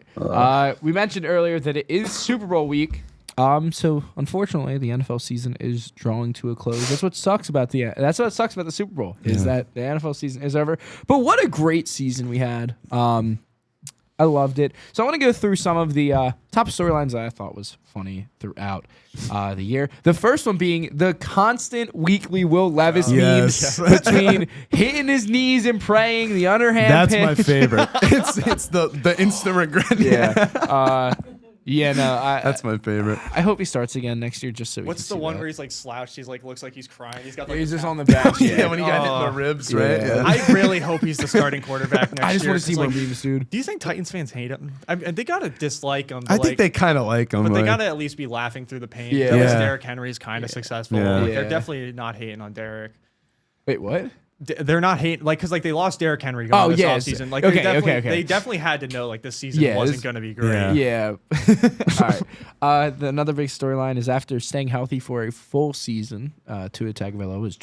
We mentioned earlier that it is Super Bowl week. So unfortunately, the NFL season is drawing to a close. That's what sucks about the Super Bowl is that the NFL season is over. But what a great season we had. I loved it. So I want to go through some of the top storylines that I thought was funny throughout the year. The first one being the constant weekly Will Levis Yes. memes between hitting his knees and praying, the underhand That's pitch. my favorite. It's the instant regret. That's my favorite. I hope he starts again next year just so we What's can the see one that. where he's like slouched? He's like looks like he's crying. He's got like He's his just hat- on the bench. When he got hit in the ribs, right? Yeah. I really hope he's the starting quarterback next year. I just want to see 'cause, more like, memes, dude. Do you think Titans fans hate him? They gotta dislike him. I think they kind of like him. But they like- gotta at least be laughing through the pain. Yeah. At least Yeah. Derrick Henry's kind of successful. Yeah. Like, Yeah. they're definitely not hating on Derrick. Wait, what? they're not hating because they lost Derrick Henry going this offseason. Like okay. They definitely had to know this season wasn't going to be great. Yeah. All right. Another big storyline is after staying healthy for a full season, Tua Tagovailoa was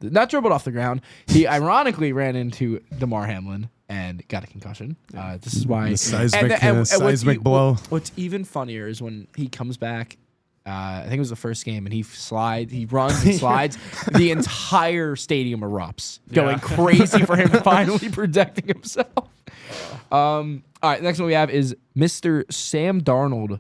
not dribbled off the ground. He ironically ran into DeMar Hamlin and got a concussion. This is why The seismic blow. What's even funnier is when he comes back. I think it was the first game, and he runs and slides. The entire stadium erupts, going crazy for him finally protecting himself. All right, next one we have is Mr. Sam Darnold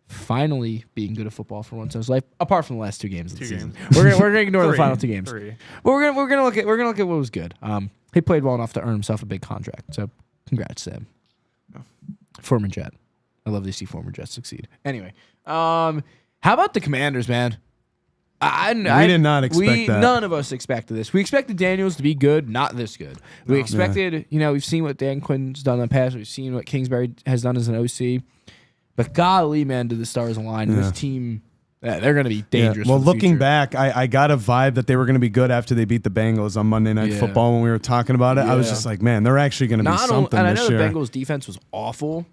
finally being good at football for once in his life, apart from the last 2 games of the season. We're gonna ignore the final 2 games. 3. But we're gonna look at what was good. He played well enough to earn himself a big contract. So congrats, Sam. Former Jet. I love to see former Jets succeed. Anyway, how about the Commanders, man? We did not expect that. None of us expected this. We expected Daniels to be good, not this good. We expected, we've seen what Dan Quinn's done in the past. We've seen what Kingsbury has done as an OC. But golly, man, did the stars align. This team, they're going to be dangerous. Well, for the looking future. back, I got a vibe that they were going to be good after they beat the Bengals on Monday Night Football when we were talking about it. I was just like, man, they're actually going to be something and I this know year. the Bengals defense was awful,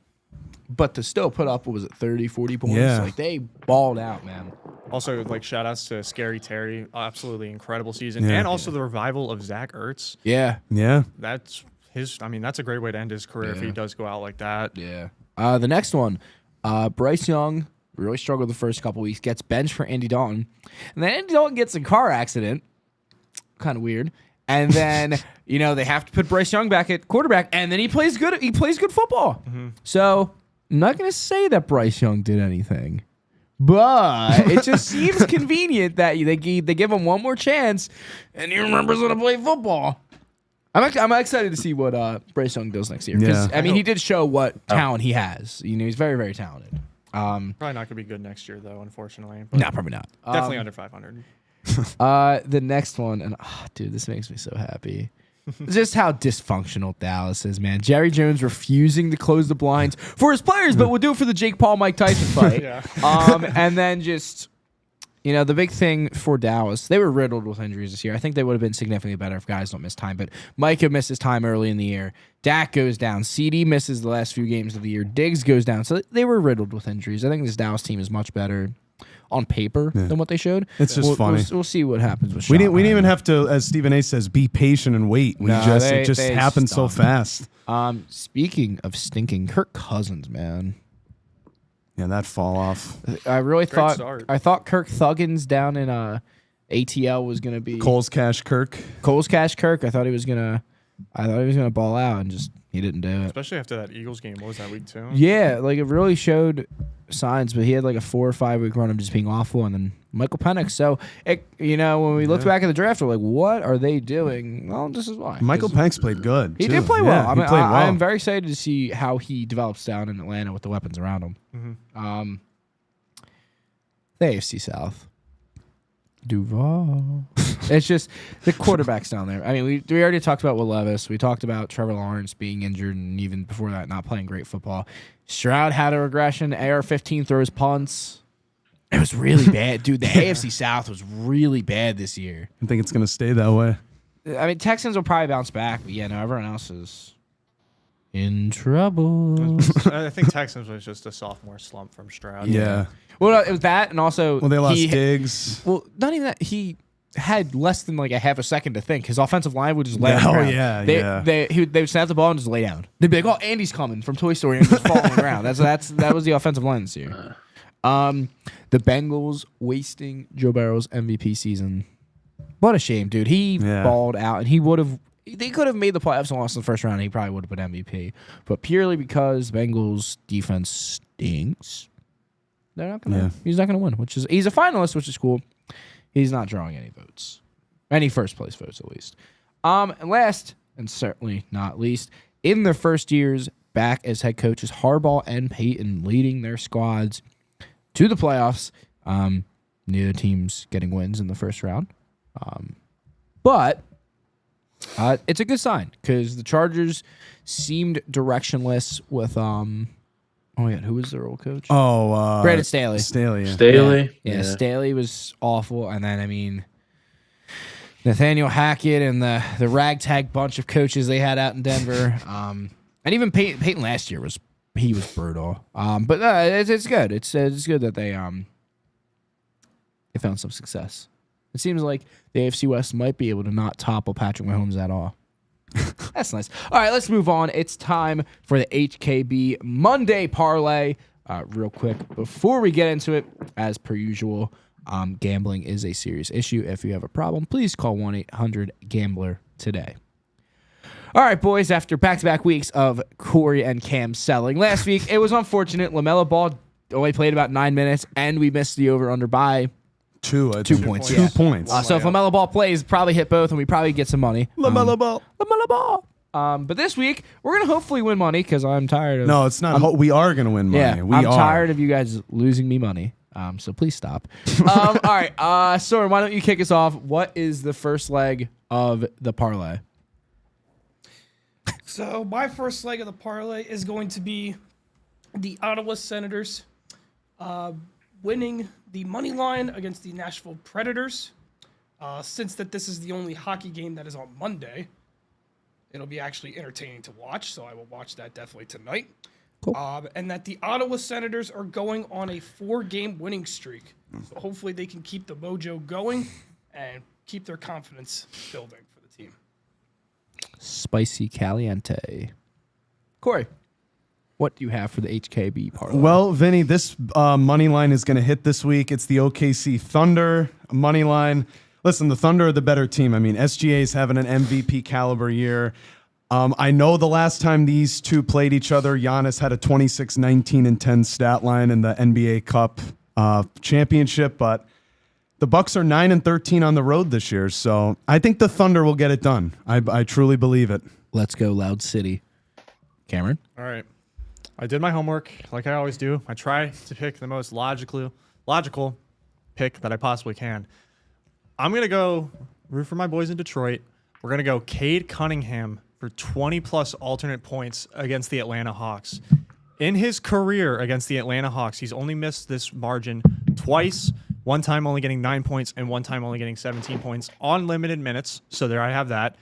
but to still put up, 30, 40 points? Yeah. Like, they balled out, man. Also, shout outs to Scary Terry, absolutely incredible season, and also the revival of Zach Ertz. Yeah. Yeah. That's a great way to end his career if he does go out like that. Yeah. The next one, Bryce Young really struggled the first couple weeks, gets benched for Andy Dalton, and then Andy Dalton gets in a car accident. Kind of weird. And then they have to put Bryce Young back at quarterback, and then he plays good. He plays good football. Mm-hmm. So I'm not going to say that Bryce Young did anything, but it just seems convenient that they give him one more chance, and he remembers how to play football. I'm excited to see what Bryce Young does next year. Because he did show what talent he has. He's very, very talented. Probably not going to be good next year, though, unfortunately. But no, probably not. Definitely under 500. The next one, and dude, this makes me so happy. Just how dysfunctional Dallas is, man. Jerry Jones refusing to close the blinds for his players, but will do it for the Jake Paul Mike Tyson fight. And then just the big thing for Dallas, they were riddled with injuries this year. I think they would have been significantly better if guys don't miss time, but Micah misses time early in the year. Dak goes down. CD misses the last few games of the year. Diggs goes down. So they were riddled with injuries. I think this Dallas team is much better on paper than what they showed. It's just funny. We'll see what happens with We Sean. didn't even have to, as Stephen A says, be patient and wait. It just happened so fast. Speaking of stinking, Kirk Cousins, man. Yeah, that fall off. I really thought start. Kirk Thuggins down in ATL was gonna be Coles Cash Kirk. Kirk. I thought he was gonna ball out, and just he didn't do it. Especially after that Eagles game. What was that, week 2? Yeah, it really showed signs, but he had a 4 or 5 week run of just being awful, and then Michael Penix. So when we looked back at the draft, we're like, what are they doing? Well, this is why. Michael Penix played good. He too. did play well. He played well. I'm very excited to see how he develops down in Atlanta with the weapons around him. Mm-hmm. The AFC South. Duval. It's just the quarterbacks down there. I mean, we already talked about Will Levis. We talked about Trevor Lawrence being injured and even before that not playing great football. Stroud had a regression. AR-15 throws punts. It was really bad. Dude, the AFC South was really bad this year. I think it's going to stay that way. I mean, Texans will probably bounce back, but everyone else is in trouble. I think Texans was just a sophomore slump from Stroud. Yeah. Well, it was that, and also Well, they lost Diggs. Well, not even that. He had less than a half a second to think. His offensive line would just lay on the ground. They would snap the ball and just lay down. They'd be like, "Oh, Andy's coming from Toy Story," and just fall on the ground. That was the offensive line this year. The Bengals wasting Joe Burrow's MVP season. What a shame, dude. He balled out, and they could have made the playoffs and lost in the first round. And he probably would have been MVP, but purely because Bengals defense stinks, they're not gonna. He's not gonna win. He's a finalist, which is cool. He's not drawing any votes, any first place votes at least. And last and certainly not least, in their first years back as head coaches, Harbaugh and Peyton leading their squads to the playoffs. Neither team's getting wins in the first round. But it's a good sign because the Chargers seemed directionless with oh my God, who was their old coach? Brandon Staley. Staley. Staley. Yeah, Staley was awful, and then Nathaniel Hackett and the ragtag bunch of coaches they had out in Denver. And even Peyton last year was brutal. But it's good. It's good that they found some success. It seems like the AFC West might be able to not topple Patrick Mahomes at all. That's nice. All right, let's move on. It's time for the HKB Monday Parlay. Real quick, before we get into it, as per usual, gambling is a serious issue. If you have a problem, please call 1-800-GAMBLER today. All right, boys, after back-to-back weeks of Corey and Cam selling. Last week, it was unfortunate. LaMelo Ball only played about 9 minutes, and we missed the over-under by 2 points. Yeah. 2 points. So if LaMelo Ball plays, probably hit both, and we probably get some money. LaMelo Ball. LaMelo Ball. But this week, we're going to hopefully win money because I'm tired of... No, it's not. We are going to win money. Yeah, I'm tired of you guys losing me money. So please stop. All right, Soren, why don't you kick us off? What is the first leg of the parlay? So my first leg of the parlay is going to be the Ottawa Senators winning the money line against the Nashville Predators. Since this is the only hockey game that is on Monday, it'll be actually entertaining to watch, so I will watch that definitely tonight. Cool. And that the Ottawa Senators are going on a 4-game winning streak. So hopefully they can keep the mojo going and keep their confidence building for the team. Spicy Caliente. Corey, what do you have for the HKB parlay? Well, Vinny, this money line is going to hit this week. It's the OKC Thunder money line. Listen, the Thunder are the better team. I mean, SGA is having an MVP caliber year. I know the last time these two played each other, Giannis had a 26, 19, and 10 stat line in the NBA Cup championship, but the Bucks are 9-13 on the road this year, so I think the Thunder will get it done. I truly believe it. Let's go, Loud City. Cameron? All right. I did my homework like I always do. I try to pick the most logical pick that I possibly can. I'm going to go root for my boys in Detroit. We're going to go Cade Cunningham for 20-plus alternate points against the Atlanta Hawks. In his career against the Atlanta Hawks, he's only missed this margin twice, one time only getting 9 points and one time only getting 17 points on limited minutes. So there I have that.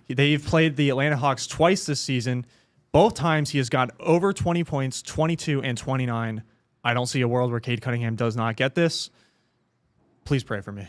They've played the Atlanta Hawks twice this season. Both times he has got over 20 points, 22 and 29. I don't see a world where Cade Cunningham does not get this. Please pray for me.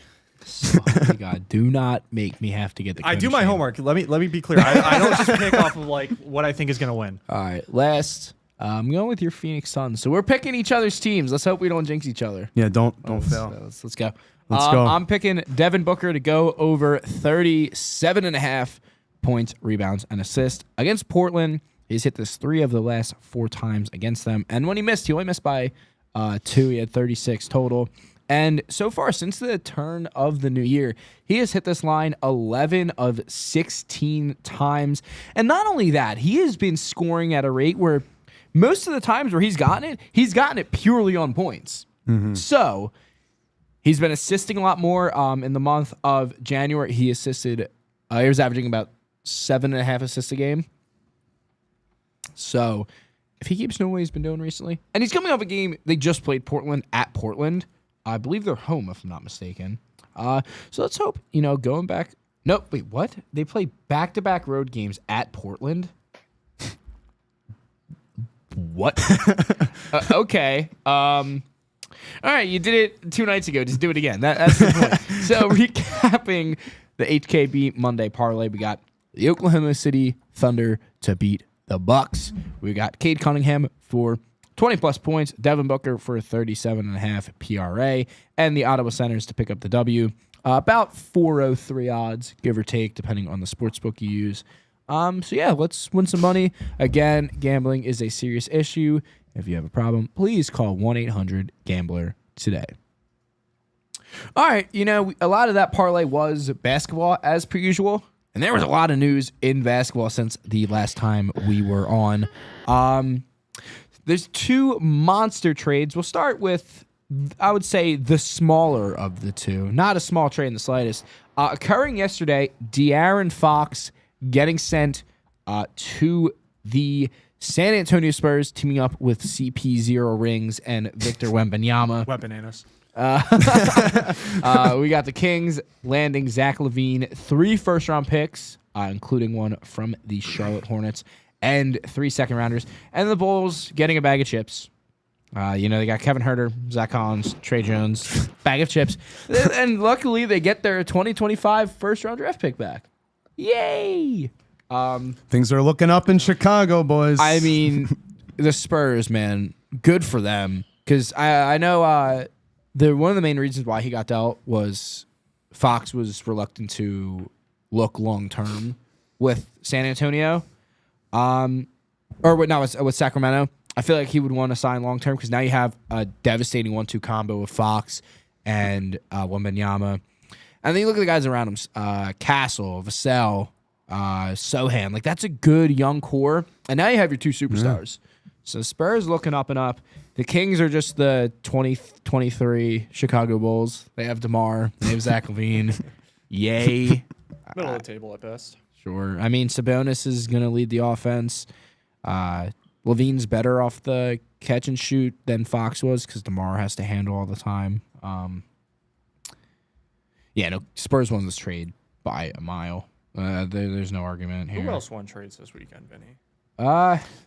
Oh my God, do not make me have to get the I do my homework. Let me be clear. I don't just pick off of like what I think is going to win. All right, last, I'm going with your Phoenix Suns. So we're picking each other's teams. Let's hope we don't jinx each other. Yeah, don't fail. Let's go. Let's go. I'm picking Devin Booker to go over 37.5 points, rebounds, and assists against Portland. He's hit this 3 of the last 4 times against them. And when he missed, he only missed by 2. He had 36 total. And so far, since the turn of the new year, he has hit this line 11 of 16 times. And not only that, he has been scoring at a rate where most of the times where he's gotten it purely on points. Mm-hmm. So he's been assisting a lot more. In the month of January, he assisted, he was averaging about 7.5 assists a game. So if he keeps doing what he's been doing recently, and he's coming off a game, they just played Portland at Portland. I believe they're home, if I'm not mistaken. So let's hope, going back. No, wait, what? They play back-to-back road games at Portland? What? Okay. All right, you did it 2 nights ago. Just do it again. That's the point. So recapping the HKB Monday parlay, we got the Oklahoma City Thunder to beat the Bucks. We got Cade Cunningham for 20-plus points, Devin Booker for 37.5 PRA, and the Ottawa Senators to pick up the W. About 403 odds, give or take, depending on the sportsbook you use. So yeah, let's win some money. Again, gambling is a serious issue. If you have a problem, please call 1-800-GAMBLER today. All right, a lot of that parlay was basketball, as per usual. And there was a lot of news in basketball since the last time we were on. There's 2 monster trades. We'll start with, I would say, the smaller of the 2. Not a small trade in the slightest. Occurring yesterday, De'Aaron Fox getting sent to the San Antonio Spurs, teaming up with CP0 Rings and Victor Wembanyama. Wet bananas. We got the Kings landing Zach LaVine, 3 first-round picks, including one from the Charlotte Hornets, and 3 second-rounders. And the Bulls getting a bag of chips. They got Kevin Huerter, Zach Collins, Trey Jones, bag of chips. And luckily, they get their 2025 first-round draft pick back. Yay! Things are looking up in Chicago, boys. I mean, the Spurs, man, good for them. Because I know one of the main reasons why he got dealt was Fox was reluctant to look long-term with San Antonio. With Sacramento. I feel like he would want to sign long-term because now you have a devastating 1-2 combo with Fox and Wembanyama. And then you look at the guys around him, Castle, Vassell, Sohan. Like, that's a good young core. And now you have your 2 superstars. So Spurs looking up and up. The Kings are just the 2023 Chicago Bulls. They have DeMar. They have Zach LaVine. Yay. Middle of the table at best. Sure. I mean, Sabonis is going to lead the offense. LaVine's better off the catch and shoot than Fox was because DeMar has to handle all the time. Spurs won this trade by a mile. There's no argument here. Who else won trades this weekend, Vinny?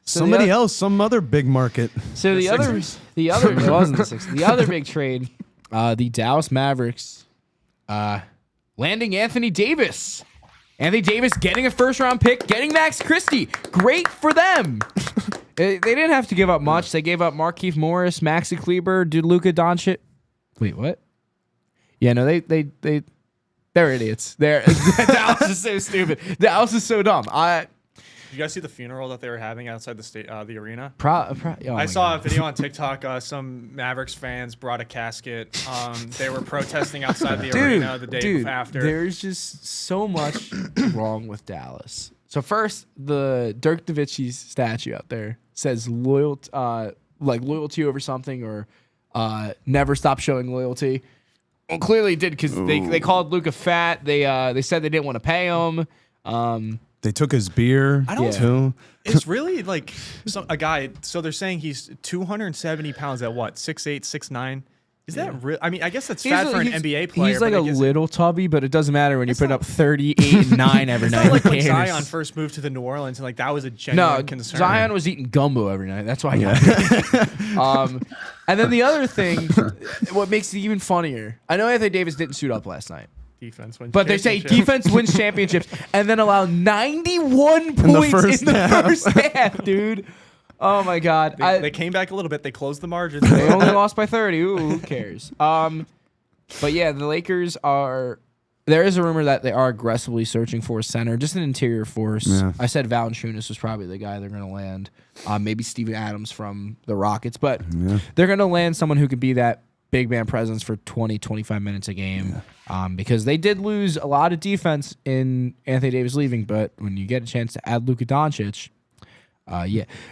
Some other big market. So the other it wasn't the Sixers. The other big trade, the Dallas Mavericks, landing Anthony Davis. Anthony Davis getting a first-round pick, getting Max Christie. Great for them. They didn't have to give up much. They gave up Markieff Morris, Maxi Kleber, Luka Doncic. Wait, what? Yeah, no, they're idiots. Dallas is so stupid. Dallas is so dumb. You guys see the funeral that they were having outside the arena? I saw a video on TikTok. Some Mavericks fans brought a casket. They were protesting outside the arena the day after. There's just so much wrong with Dallas. So first, the Dirk Nowitzki statue out there says loyalty over something or never stop showing loyalty. Well, clearly it did because they called Luka fat. They said they didn't want to pay him. They took his beer too. It's really like a guy. So they're saying he's 270 pounds at what? 6'8", 6'9". Is that real? I mean, I guess that's fat for an NBA player. He's like a little tubby, but it doesn't matter when you put up 38 and 9 every night. It's not like when Zion first moved to the New Orleans and like that was a genuine concern. Zion was eating gumbo every night. That's why he got and then the other thing, what makes it even funnier, I know Anthony Davis didn't suit up last night. Defense wins but they say defense wins championships and then allow 91 points in the first half, dude. Oh, my God. They came back a little bit. They closed the margin. They only lost by 30. Ooh, who cares? But, yeah, the Lakers are – there is a rumor that they are aggressively searching for a center, just an interior force. Yeah. I said Valanciunas was probably the guy they're going to land. Maybe Steven Adams from the Rockets. But they're going to land someone who could be that big man presence for 20, 25 minutes a game because they did lose a lot of defense in Anthony Davis leaving. But when you get a chance to add Luka Doncic –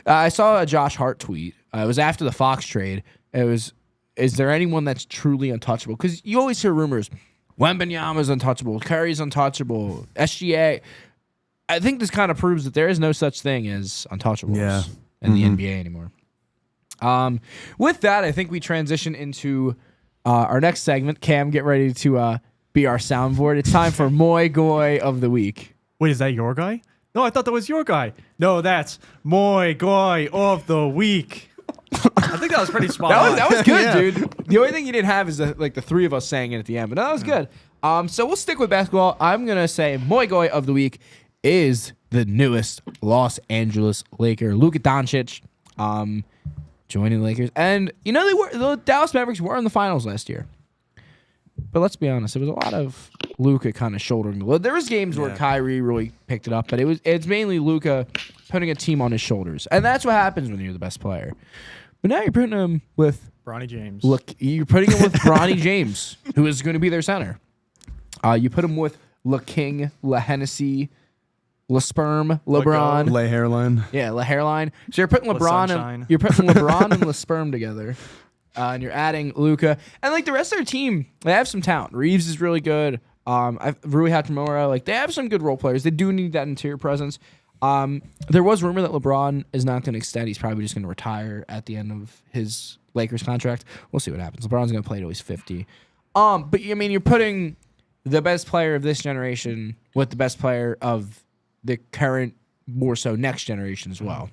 I saw a Josh Hart tweet. It was after the Fox trade. It was, is there anyone that's truly untouchable? Because you always hear rumors, Wembanyama's untouchable, Curry's untouchable, SGA. I think this kind of proves that there is no such thing as untouchables in the NBA anymore. With that, I think we transition into our next segment. Cam, get ready to be our soundboard. It's time for Moy Goy of the Week. Wait, is that your guy? No, I thought that was your guy. No, that's Moy Goy of the Week. I think that was pretty spot on. That was good, dude. The only thing you didn't have is the 3 of us saying it at the end, but that was good. So we'll stick with basketball. I'm going to say Moy Goy of the Week is the newest Los Angeles Laker, Luka Doncic, joining the Lakers. And, the Dallas Mavericks were in the finals last year. But let's be honest, it was a lot of Luka kind of shouldering the load. There was games where Kyrie really picked it up, but it's mainly Luka putting a team on his shoulders. And that's what happens when you're the best player. But now you're putting him with Bronny James. Look, you're putting him with Bronny James, who is going to be their center. You put him with La King, La Hennessy, La Sperm, LeBron. La Hairline. Yeah, La Hairline. So you're putting LeBron and La Sperm together. And you're adding Luka. And, the rest of their team, they have some talent. Reeves is really good. Rui Hachimura, they have some good role players. They do need that interior presence. There was rumor that LeBron is not going to extend. He's probably just going to retire at the end of his Lakers contract. We'll see what happens. LeBron's going to play till he's 50. But I mean, you're putting the best player of this generation with the best player of the current, more so next generation as well.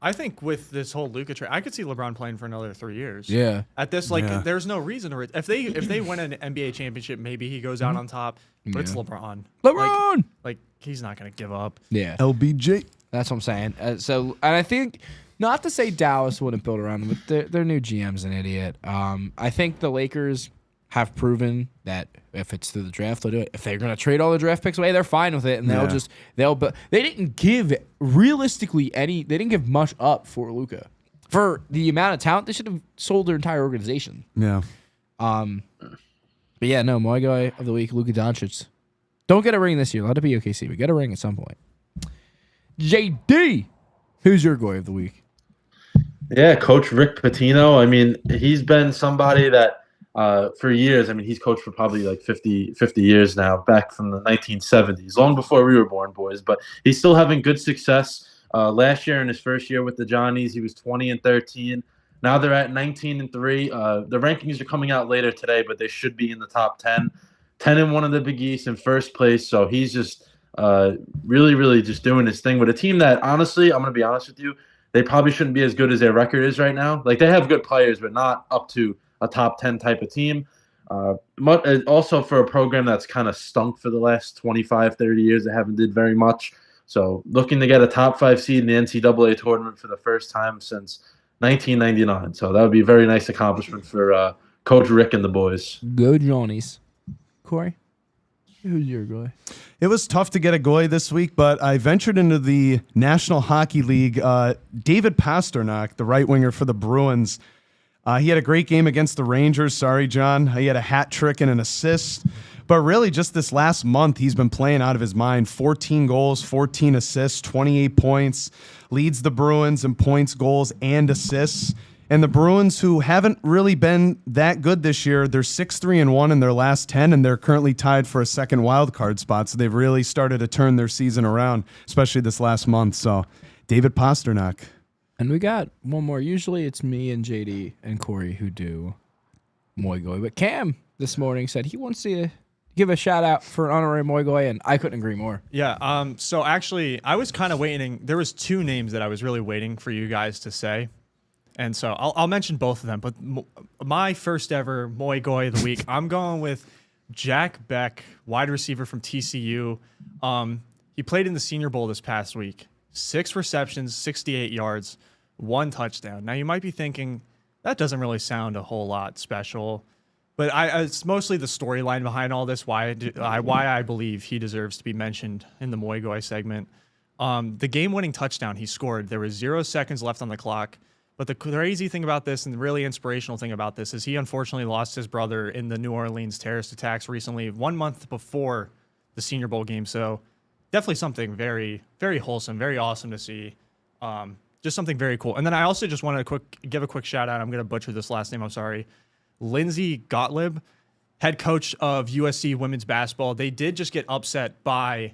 I think with this whole Luka trade, I could see LeBron playing for another 3 years. Yeah. At this, there's no reason to. If they win an NBA championship, maybe he goes out on top. But it's LeBron. LeBron! Like he's not gonna give up. Yeah. LBJ. That's what I'm saying. And I think, not to say Dallas wouldn't build around him, but their new GM's an idiot. I think the Lakers have proven that if it's through the draft, they'll do it. If they're going to trade all the draft picks away, they're fine with it, and they didn't give they didn't give much up for Luka. For the amount of talent, they should have sold their entire organization. Yeah. But yeah, no, my guy of the week, Luka Doncic. Don't get a ring this year. Let it be OKC, but get a ring at some point. JD, who's your guy of the week? Yeah, Coach Rick Pitino. I mean, he's been somebody that for years, I mean, he's coached for probably like 50 years now, back from the 1970s, long before we were born, boys. But he's still having good success. Last year, in his first year with the Johnnies, he was 20-13. Now they're at 19-3. The rankings are coming out later today, but they should be in the top 10. 10-1 of the Big East in first place. So he's just really, really just doing his thing with a team that, honestly, I'm going to be honest with you, they probably shouldn't be as good as their record is right now. Like, they have good players, but not up to a top 10 type of team. Also for a program that's kind of stunk for the last 25, 30 years, they haven't did very much. So looking to get a top 5 seed in the NCAA tournament for the first time since 1999. So that would be a very nice accomplishment for Coach Rick and the boys. Go Johnnies. Corey, who's your guy? It was tough to get a goalie this week, but I ventured into the National Hockey League. David Pasternak, the right winger for the Bruins, he had a great game against the Rangers. Sorry, John. He had a hat trick and an assist. But really, just this last month, he's been playing out of his mind. 14 goals, 14 assists, 28 points. Leads the Bruins in points, goals, and assists. And the Bruins, who haven't really been that good this year, they're 6-3-1 in their last 10, and they're currently tied for a second wild card spot. So they've really started to turn their season around, especially this last month. So David Pasternak. And we got one more. Usually it's me and JD and Corey who do Moigoy. But Cam this morning said he wants to give a shout out for an honorary Moigoy, and I couldn't agree more. Yeah. So actually, I was kind of waiting. There was 2 names that I was really waiting for you guys to say. And so I'll mention both of them. But my first ever Moigoy of the week, I'm going with Jack Beck, wide receiver from TCU. He played in the Senior Bowl this past week. 6 receptions, 68 yards, 1 touchdown. Now, you might be thinking, that doesn't really sound a whole lot special. But it's mostly the storyline behind all this, why I believe he deserves to be mentioned in the Moigoy segment. The game-winning touchdown he scored, there was 0 seconds left on the clock. But the crazy thing about this and the really inspirational thing about this is he unfortunately lost his brother in the New Orleans terrorist attacks recently, 1 month before the Senior Bowl game. So definitely something very, very wholesome, very awesome to see. Just something very cool. And then I also just wanted to give a quick shout out. I'm going to butcher this last name. I'm sorry. Lindsey Gottlieb, head coach of USC women's basketball. They did just get upset by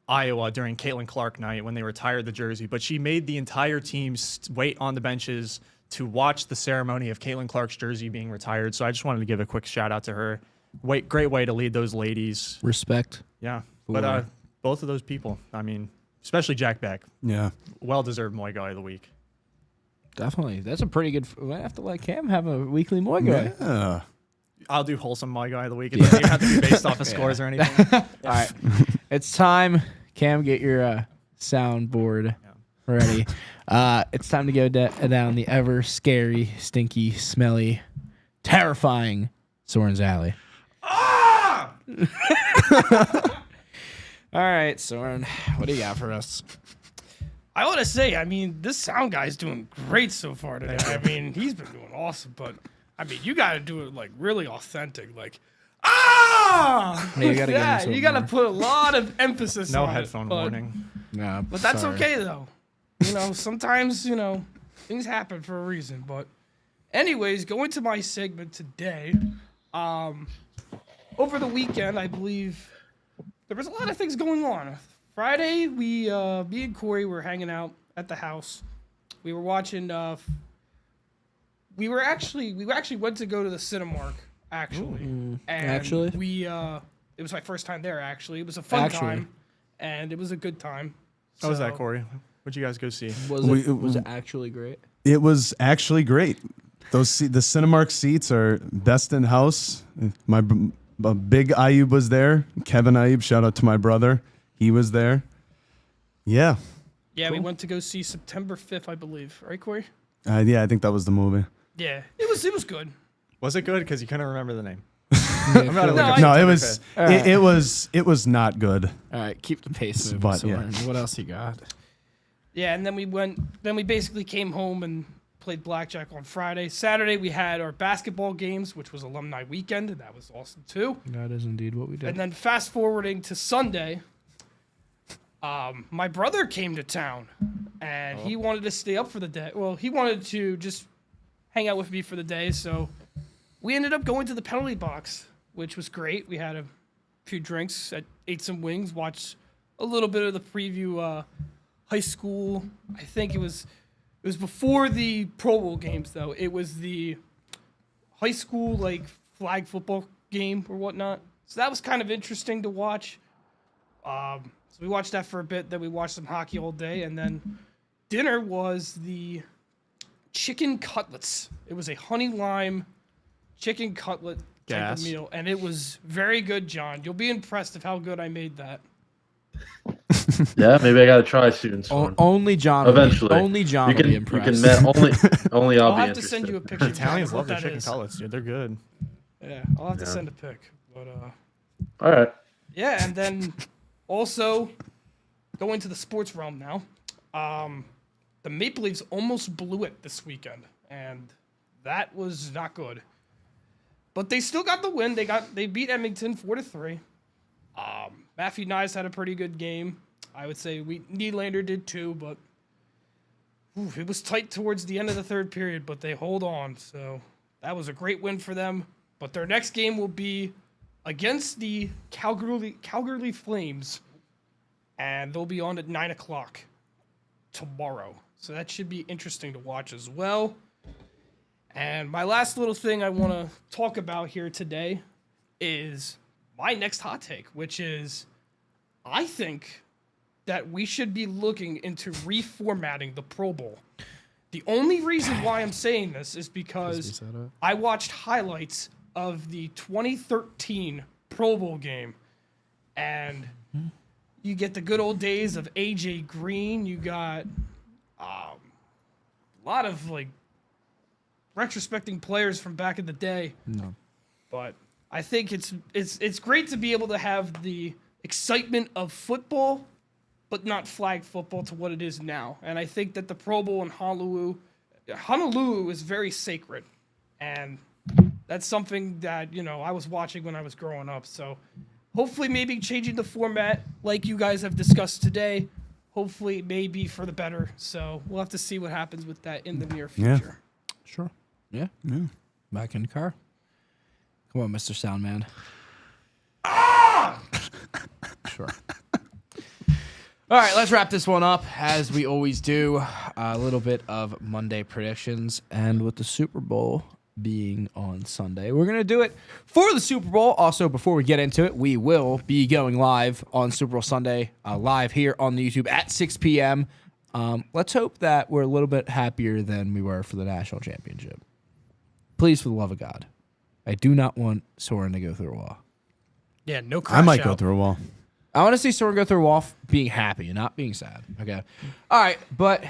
Iowa during Caitlin Clark night when they retired the jersey, but she made the entire team wait on the benches to watch the ceremony of Caitlin Clark's jersey being retired. So I just wanted to give a quick shout out to her. Great way to lead those ladies. Respect. Yeah. But both of those people, I mean, especially Jack Beck. Yeah. Well-deserved Moigoy of the week. Definitely. That's a pretty good... I have to let Cam have a weekly Moigoy. Yeah. I'll do wholesome Moigoy of the week. It doesn't even have to be based off of scores or anything. All right. It's time. Cam, get your soundboard ready. It's time to go down the ever scary, stinky, smelly, terrifying Soren's Alley. Ah! All right, Soren, what do you got for us? I want to say, I mean, this sound guy's doing great so far today. I mean, he's been doing awesome, but I mean, you got to do it like really authentic, like Yeah, you gotta yeah, you got to put a lot of emphasis No on headphone it, but, warning. No, But that's sorry. okay though. You know, sometimes, you know, things happen for a reason, but anyways, going to my segment today, over the weekend, I believe there was a lot of things going on. Friday, me and Corey were hanging out at the house. We were watching we actually went to go to the Cinemark actually, and actually? we it was my first time there. Actually, it was a fun Actually. time, and it was a good time. How was that, So- Corey? What'd you guys go see? Was it actually great? It was actually great. The Cinemark seats are best in house. My big Ayub was there. Kevin Ayub, shout out to my brother. He was there. Yeah. Yeah, we went to go see September 5th, I believe. Right, Corey? Yeah, I think that was the movie. Yeah, it was good. Was it good? Because you couldn't remember the name. I'm I'm not No, a I- No, it September was it was not good. All right, keep the pace moving. But, yeah. Soren. What else you got? Yeah, and then we basically came home and played blackjack on Friday. Saturday we had our basketball games, which was alumni weekend, and that was awesome too. That is indeed what we did. And then fast forwarding to Sunday, my brother came to town, and he wanted to stay up for the day. Well, he wanted to just hang out with me for the day, so we ended up going to the penalty box, which was great. We had a few drinks, ate some wings, watched a little bit of the preview high school. I think it was before the Pro Bowl games though. It was the high school like flag football game or whatnot. So that was kind of interesting to watch. So we watched that for a bit. Then we watched some hockey all day, and then dinner was the chicken cutlets. It was a honey lime chicken cutlet type Gas. of meal, and it was very good, John. You'll be impressed of how good I made that. Yeah, maybe I gotta try soon. Soren. Only John. Eventually, Only John you will can be you impressed. can only I'll I'll be have to interested. send you a picture. Italians of what love their that chicken is. cutlets, dude. They're good. Yeah, I'll have to Yeah. send a pic. But All right. yeah, and then also going to the sports realm now. The Maple Leafs almost blew it this weekend, and that was not good. But they still got the win. They beat Edmonton 4-3. Matthew Nyes had a pretty good game. I would say Nylander did too, but it was tight towards the end of the third period, but they hold on. So that was a great win for them. But their next game will be against the Calgary Flames, and they'll be on at 9 o'clock tomorrow. So that should be interesting to watch as well. And my last little thing I want to talk about here today is my next hot take, which is I think that we should be looking into reformatting the Pro Bowl. The only reason why I'm saying this is because I watched highlights of the 2013 Pro Bowl game, and you get the good old days of AJ Green. You got a lot of like retrospecting players from back in the day. No. But I think it's great to be able to have the excitement of football, but not flag football to what it is now. And I think that the Pro Bowl in Honolulu is very sacred, and that's something that I was watching when I was growing up. So hopefully, maybe changing the format like you guys have discussed today. Hopefully, it may be for the better. So we'll have to see what happens with that in the near Yeah. future. Sure. Yeah. Back in the car. Come on, Mr. Soundman. Sure. All right, let's wrap this one up as we always do. A little bit of Monday predictions, and with the Super Bowl being on Sunday, we're gonna do it for the Super Bowl. Also, before we get into it, we will be going live on Super Bowl Sunday, live here on the YouTube at 6 p.m. Let's hope that we're a little bit happier than we were for the national championship. Please, for the love of God, I do not want Soren to go through a wall. Yeah, no crash I might go out. through a wall. I want to see Soren go through a wall being happy and not being sad. Okay. All right. But,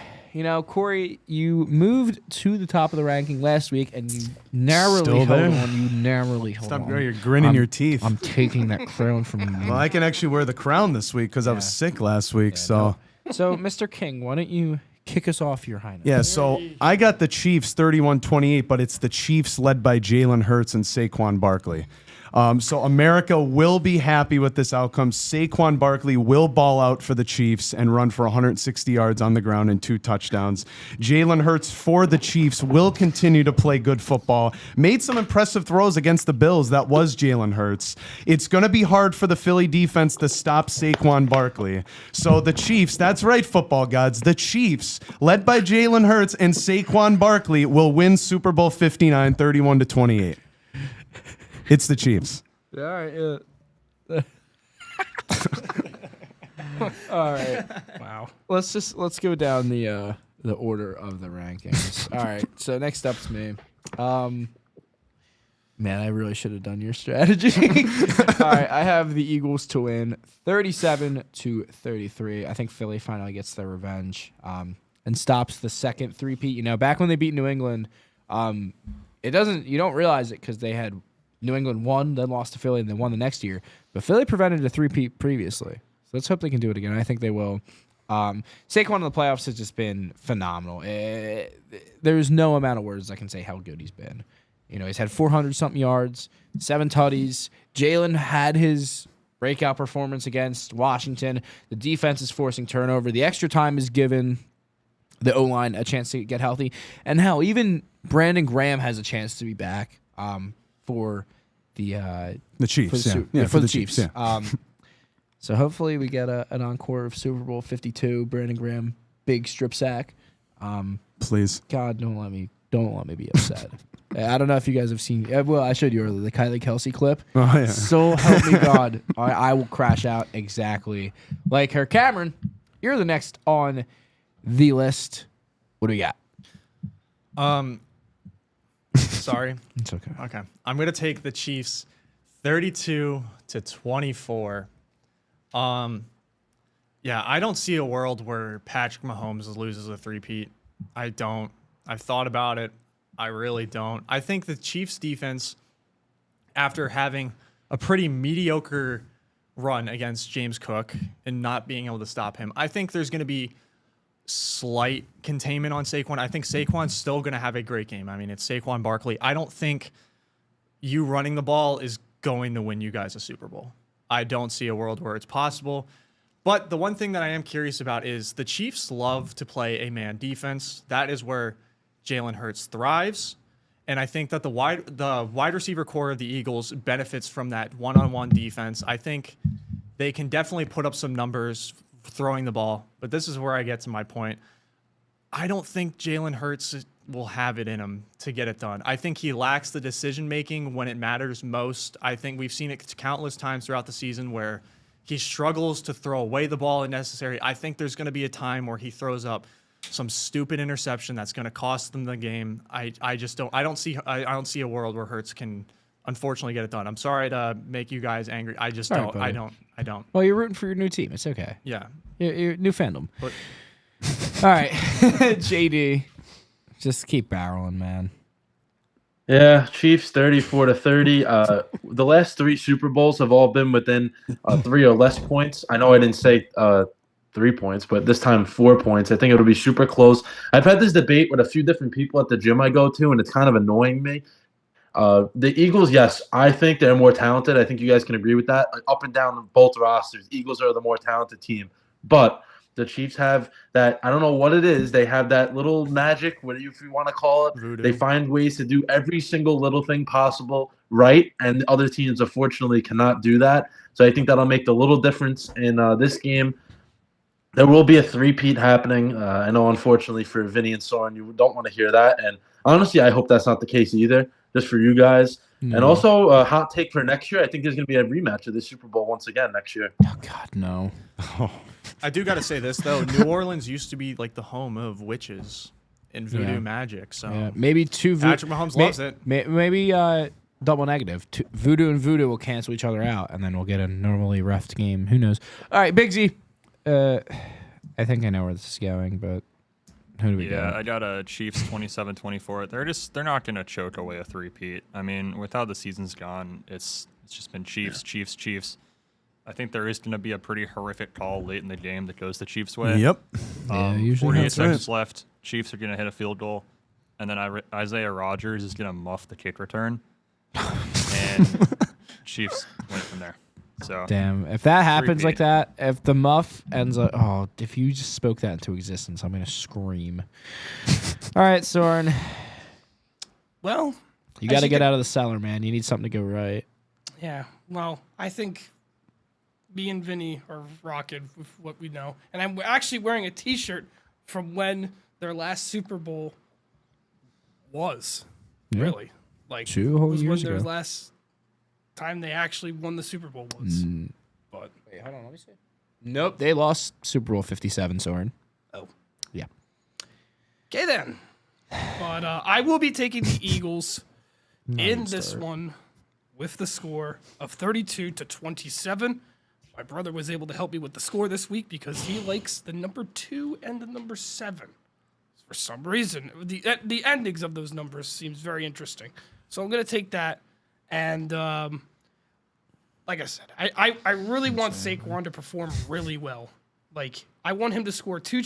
Corey, you moved to the top of the ranking last week and you narrowly Still held there? on. You narrowly held Stop on. growing. You're grinning your teeth. I'm taking that crown from you. Well, I can actually wear the crown this week because I was sick last week. So So, Mr. King, why don't you kick us off, Your Highness? yeah, so I got the Chiefs 31-28, but it's the Chiefs led by Jalen Hurts and Saquon Barkley. So America will be happy with this outcome. Saquon Barkley will ball out for the Chiefs and run for 160 yards on the ground and 2 touchdowns. Jalen Hurts for the Chiefs will continue to play good football. Made some impressive throws against the Bills. That was Jalen Hurts. It's going to be hard for the Philly defense to stop Saquon Barkley. So the Chiefs, that's right, football gods, the Chiefs, led by Jalen Hurts and Saquon Barkley, will win Super Bowl 59, 31-28. It's the Chiefs. All right. All right. Wow. Let's go down the order of the rankings. All right. So next up's me. Man, I really should have done your strategy. All right, I have the Eagles to win 37-33. I think Philly finally gets their revenge and stops the second three-peat. You know, back when they beat New England, you don't realize it because they had New England won, then lost to Philly, and then won the next year. But Philly prevented a three-peat previously. So let's hope they can do it again. I think they will. Saquon in the playoffs has just been phenomenal. There's no amount of words I can say how good he's been. You know, he's had 400-something yards, 7 tutties. Jalen had his breakout performance against Washington. The defense is forcing turnover. The extra time is given the O-line a chance to get healthy. And hell, even Brandon Graham has a chance to be back for the Chiefs. For the Chiefs. Yeah. So hopefully we get an encore of Super Bowl 52. Brandon Graham, big strip sack. Please. God, don't let me be upset. I don't know if you guys have seen. Well, I showed you earlier the Kylie Kelsey clip. Oh yeah. So help me God, I will crash out exactly like her. Cameron, you're the next on the list. What do we got? Sorry. It's okay. Okay. I'm going to take the Chiefs 32-24. Yeah, I don't see a world where Patrick Mahomes loses a three-peat. I don't. I've thought about it. I really don't. I think the Chiefs defense, after having a pretty mediocre run against James Cook and not being able to stop him, I think there's going to be slight containment on Saquon. I think Saquon's still going to have a great game. I mean, it's Saquon Barkley. I don't think you running the ball is going to win you guys a Super Bowl. I don't see a world where it's possible. But the one thing that I am curious about is the Chiefs love to play a man defense. That is where Jalen Hurts thrives. And I think that the wide receiver core of the Eagles benefits from that one-on-one defense. I think they can definitely put up some numbers throwing the ball. But this is where I get to my point. I don't think Jalen Hurts will have it in him to get it done. I think he lacks the decision-making when it matters most. I think we've seen it countless times throughout the season where he struggles to throw away the ball if necessary. I think there's going to be a time where he throws up some stupid interception that's going to cost them the game. I don't see a world where Hurts can unfortunately get it done. I'm sorry to make you guys angry. I just don't. I don't. Well, you're rooting for your new team. It's okay. Yeah. Your new fandom. But, all right, JD, just keep barreling, man. Yeah, Chiefs 34-30. The last 3 Super Bowls have all been within 3 or less points. I know I didn't say 3 points, but this time 4 points. I think it'll be super close. I've had this debate with a few different people at the gym I go to, and it's kind of annoying me. The Eagles, yes, I think they're more talented. I think you guys can agree with that. Up and down both rosters, Eagles are the more talented team. But the Chiefs have that, I don't know what it is. They have that little magic, if you want to call it. Voodoo. They find ways to do every single little thing possible right, and other teams, unfortunately, cannot do that. So I think that'll make the little difference in this game. There will be a three-peat happening. I know, unfortunately, for Vinny and Soren, you don't want to hear that. And honestly, I hope that's not the case either, just for you guys. Mm. And also, a hot take for next year, I think there's going to be a rematch of the Super Bowl once again next year. Oh, God, no. I do got to say this, though. New Orleans used to be like the home of witches and voodoo magic. So maybe Patrick Mahomes loves it. Maybe double negative. Voodoo and voodoo will cancel each other out, and then we'll get a normally refed game. Who knows? All right, Big Z. I think I know where this is going, but who do we got? Yeah, I got a Chiefs 27-24. They're not going to choke away a three-peat. I mean, with how the season's gone, it's just been Chiefs, Chiefs. I think there is going to be a pretty horrific call late in the game that goes the Chiefs' way. Yep. Usually 48 seconds left. Chiefs are going to hit a field goal, and then Isaiah Rodgers is going to muff the kick return. And Chiefs win from there. So Damn. If that happens like Repeat. that, if the muff ends up, oh, if you just spoke that into existence, I'm gonna scream. All right, Soren, Well, you I got to should get out of the cellar, man. You need something to go right. yeah. Well, I think me and Vinny are rocking with what we know, and I'm actually wearing a T-shirt from when their last Super Bowl was. Yeah. Really, like 2 whole was years when their ago. last time they actually won the Super Bowl was. But Wait, hold on, let me see. Nope, they lost Super Bowl 57, Soren. oh, Yeah. okay then. But I will be taking the Eagles in this start. one with the score of 32-27. My brother was able to help me with the score this week because he likes the number 2 and the number 7. For some reason, the endings of those numbers seems very interesting. So I'm gonna take that, and like I said, I really want Saquon to perform really well. Like I want him to score two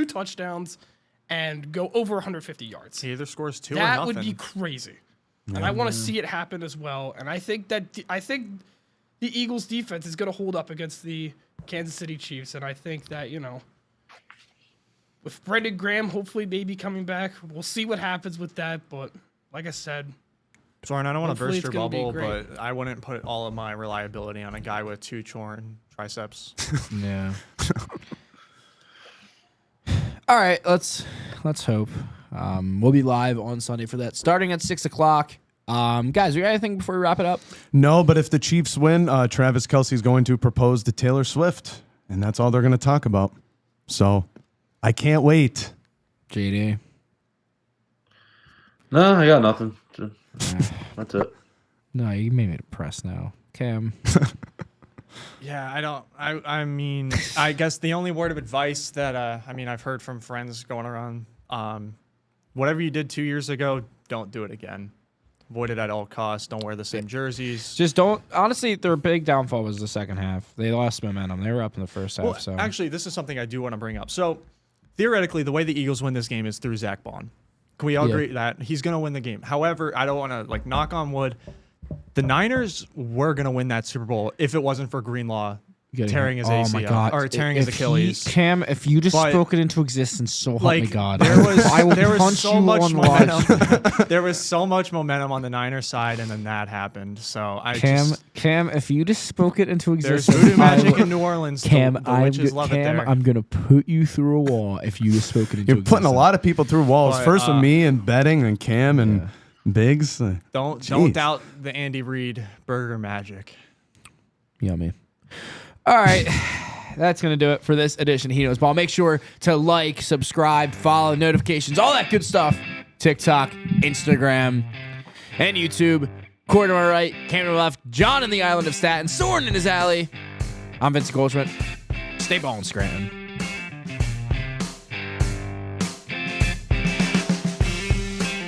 touchdowns and go over 150 yards. He either scores 2 or That nothing. would be crazy. And I want to see it happen as well. And I think the Eagles defense is going to hold up against the Kansas City Chiefs. And I think that, with Brandon Graham hopefully maybe coming back, we'll see what happens with that. But like I said, Soren, I don't want to Hopefully burst it's your gonna be bubble, great. but I wouldn't put all of my reliability on a guy with 2 torn triceps. Yeah. All right, let's hope. We'll be live on Sunday for that, starting at 6 o'clock. Guys, we got anything before we wrap it up? No, but if the Chiefs win, Travis Kelce is going to propose to Taylor Swift, and that's all they're going to talk about. So I can't wait. JD. No, I got nothing. That's it. No, you made me depressed now. Cam. Yeah, I mean, I guess the only word of advice that I've heard from friends going around, whatever you did 2 years ago, don't do it again. Avoid it at all costs. Don't wear the same jerseys. Just don't. Honestly, their big downfall was the second half. They lost momentum. They were up in the first half. Well, So actually, this is something I do want to bring up. So, theoretically, the way the Eagles win this game is through Zach Bond. Can we all Yeah. agree that he's going to win the game? However, I don't want to knock on wood. The Niners were going to win that Super Bowl if it wasn't for Greenlaw tearing his ACL Oh my God. or tearing his If Achilles. Cam, if you just But, spoke it into existence, so help me like God. there was I will there was punch so you much on live. momentum. There was so much momentum on the Niners side, and then that happened. So Cam, if you just spoke it into there's existence, voodoo I magic will- in New Orleans. Cam, the witches love it there. I'm gonna put you through a wall if you just spoke it into You're putting a lot of people through walls. But, First with me and betting and Cam and Biggs. Don't Jeez. doubt the Andy Reid burger magic. Yummy. All right. That's going to do it for this edition of He Knows Ball. Make sure to like, subscribe, follow, notifications, all that good stuff. TikTok, Instagram, and YouTube. Corey to my right, Cam to my left, John in the island of Staten, Soren in his alley. I'm Vincent Goldschmidt. Stay ballin', Scranton.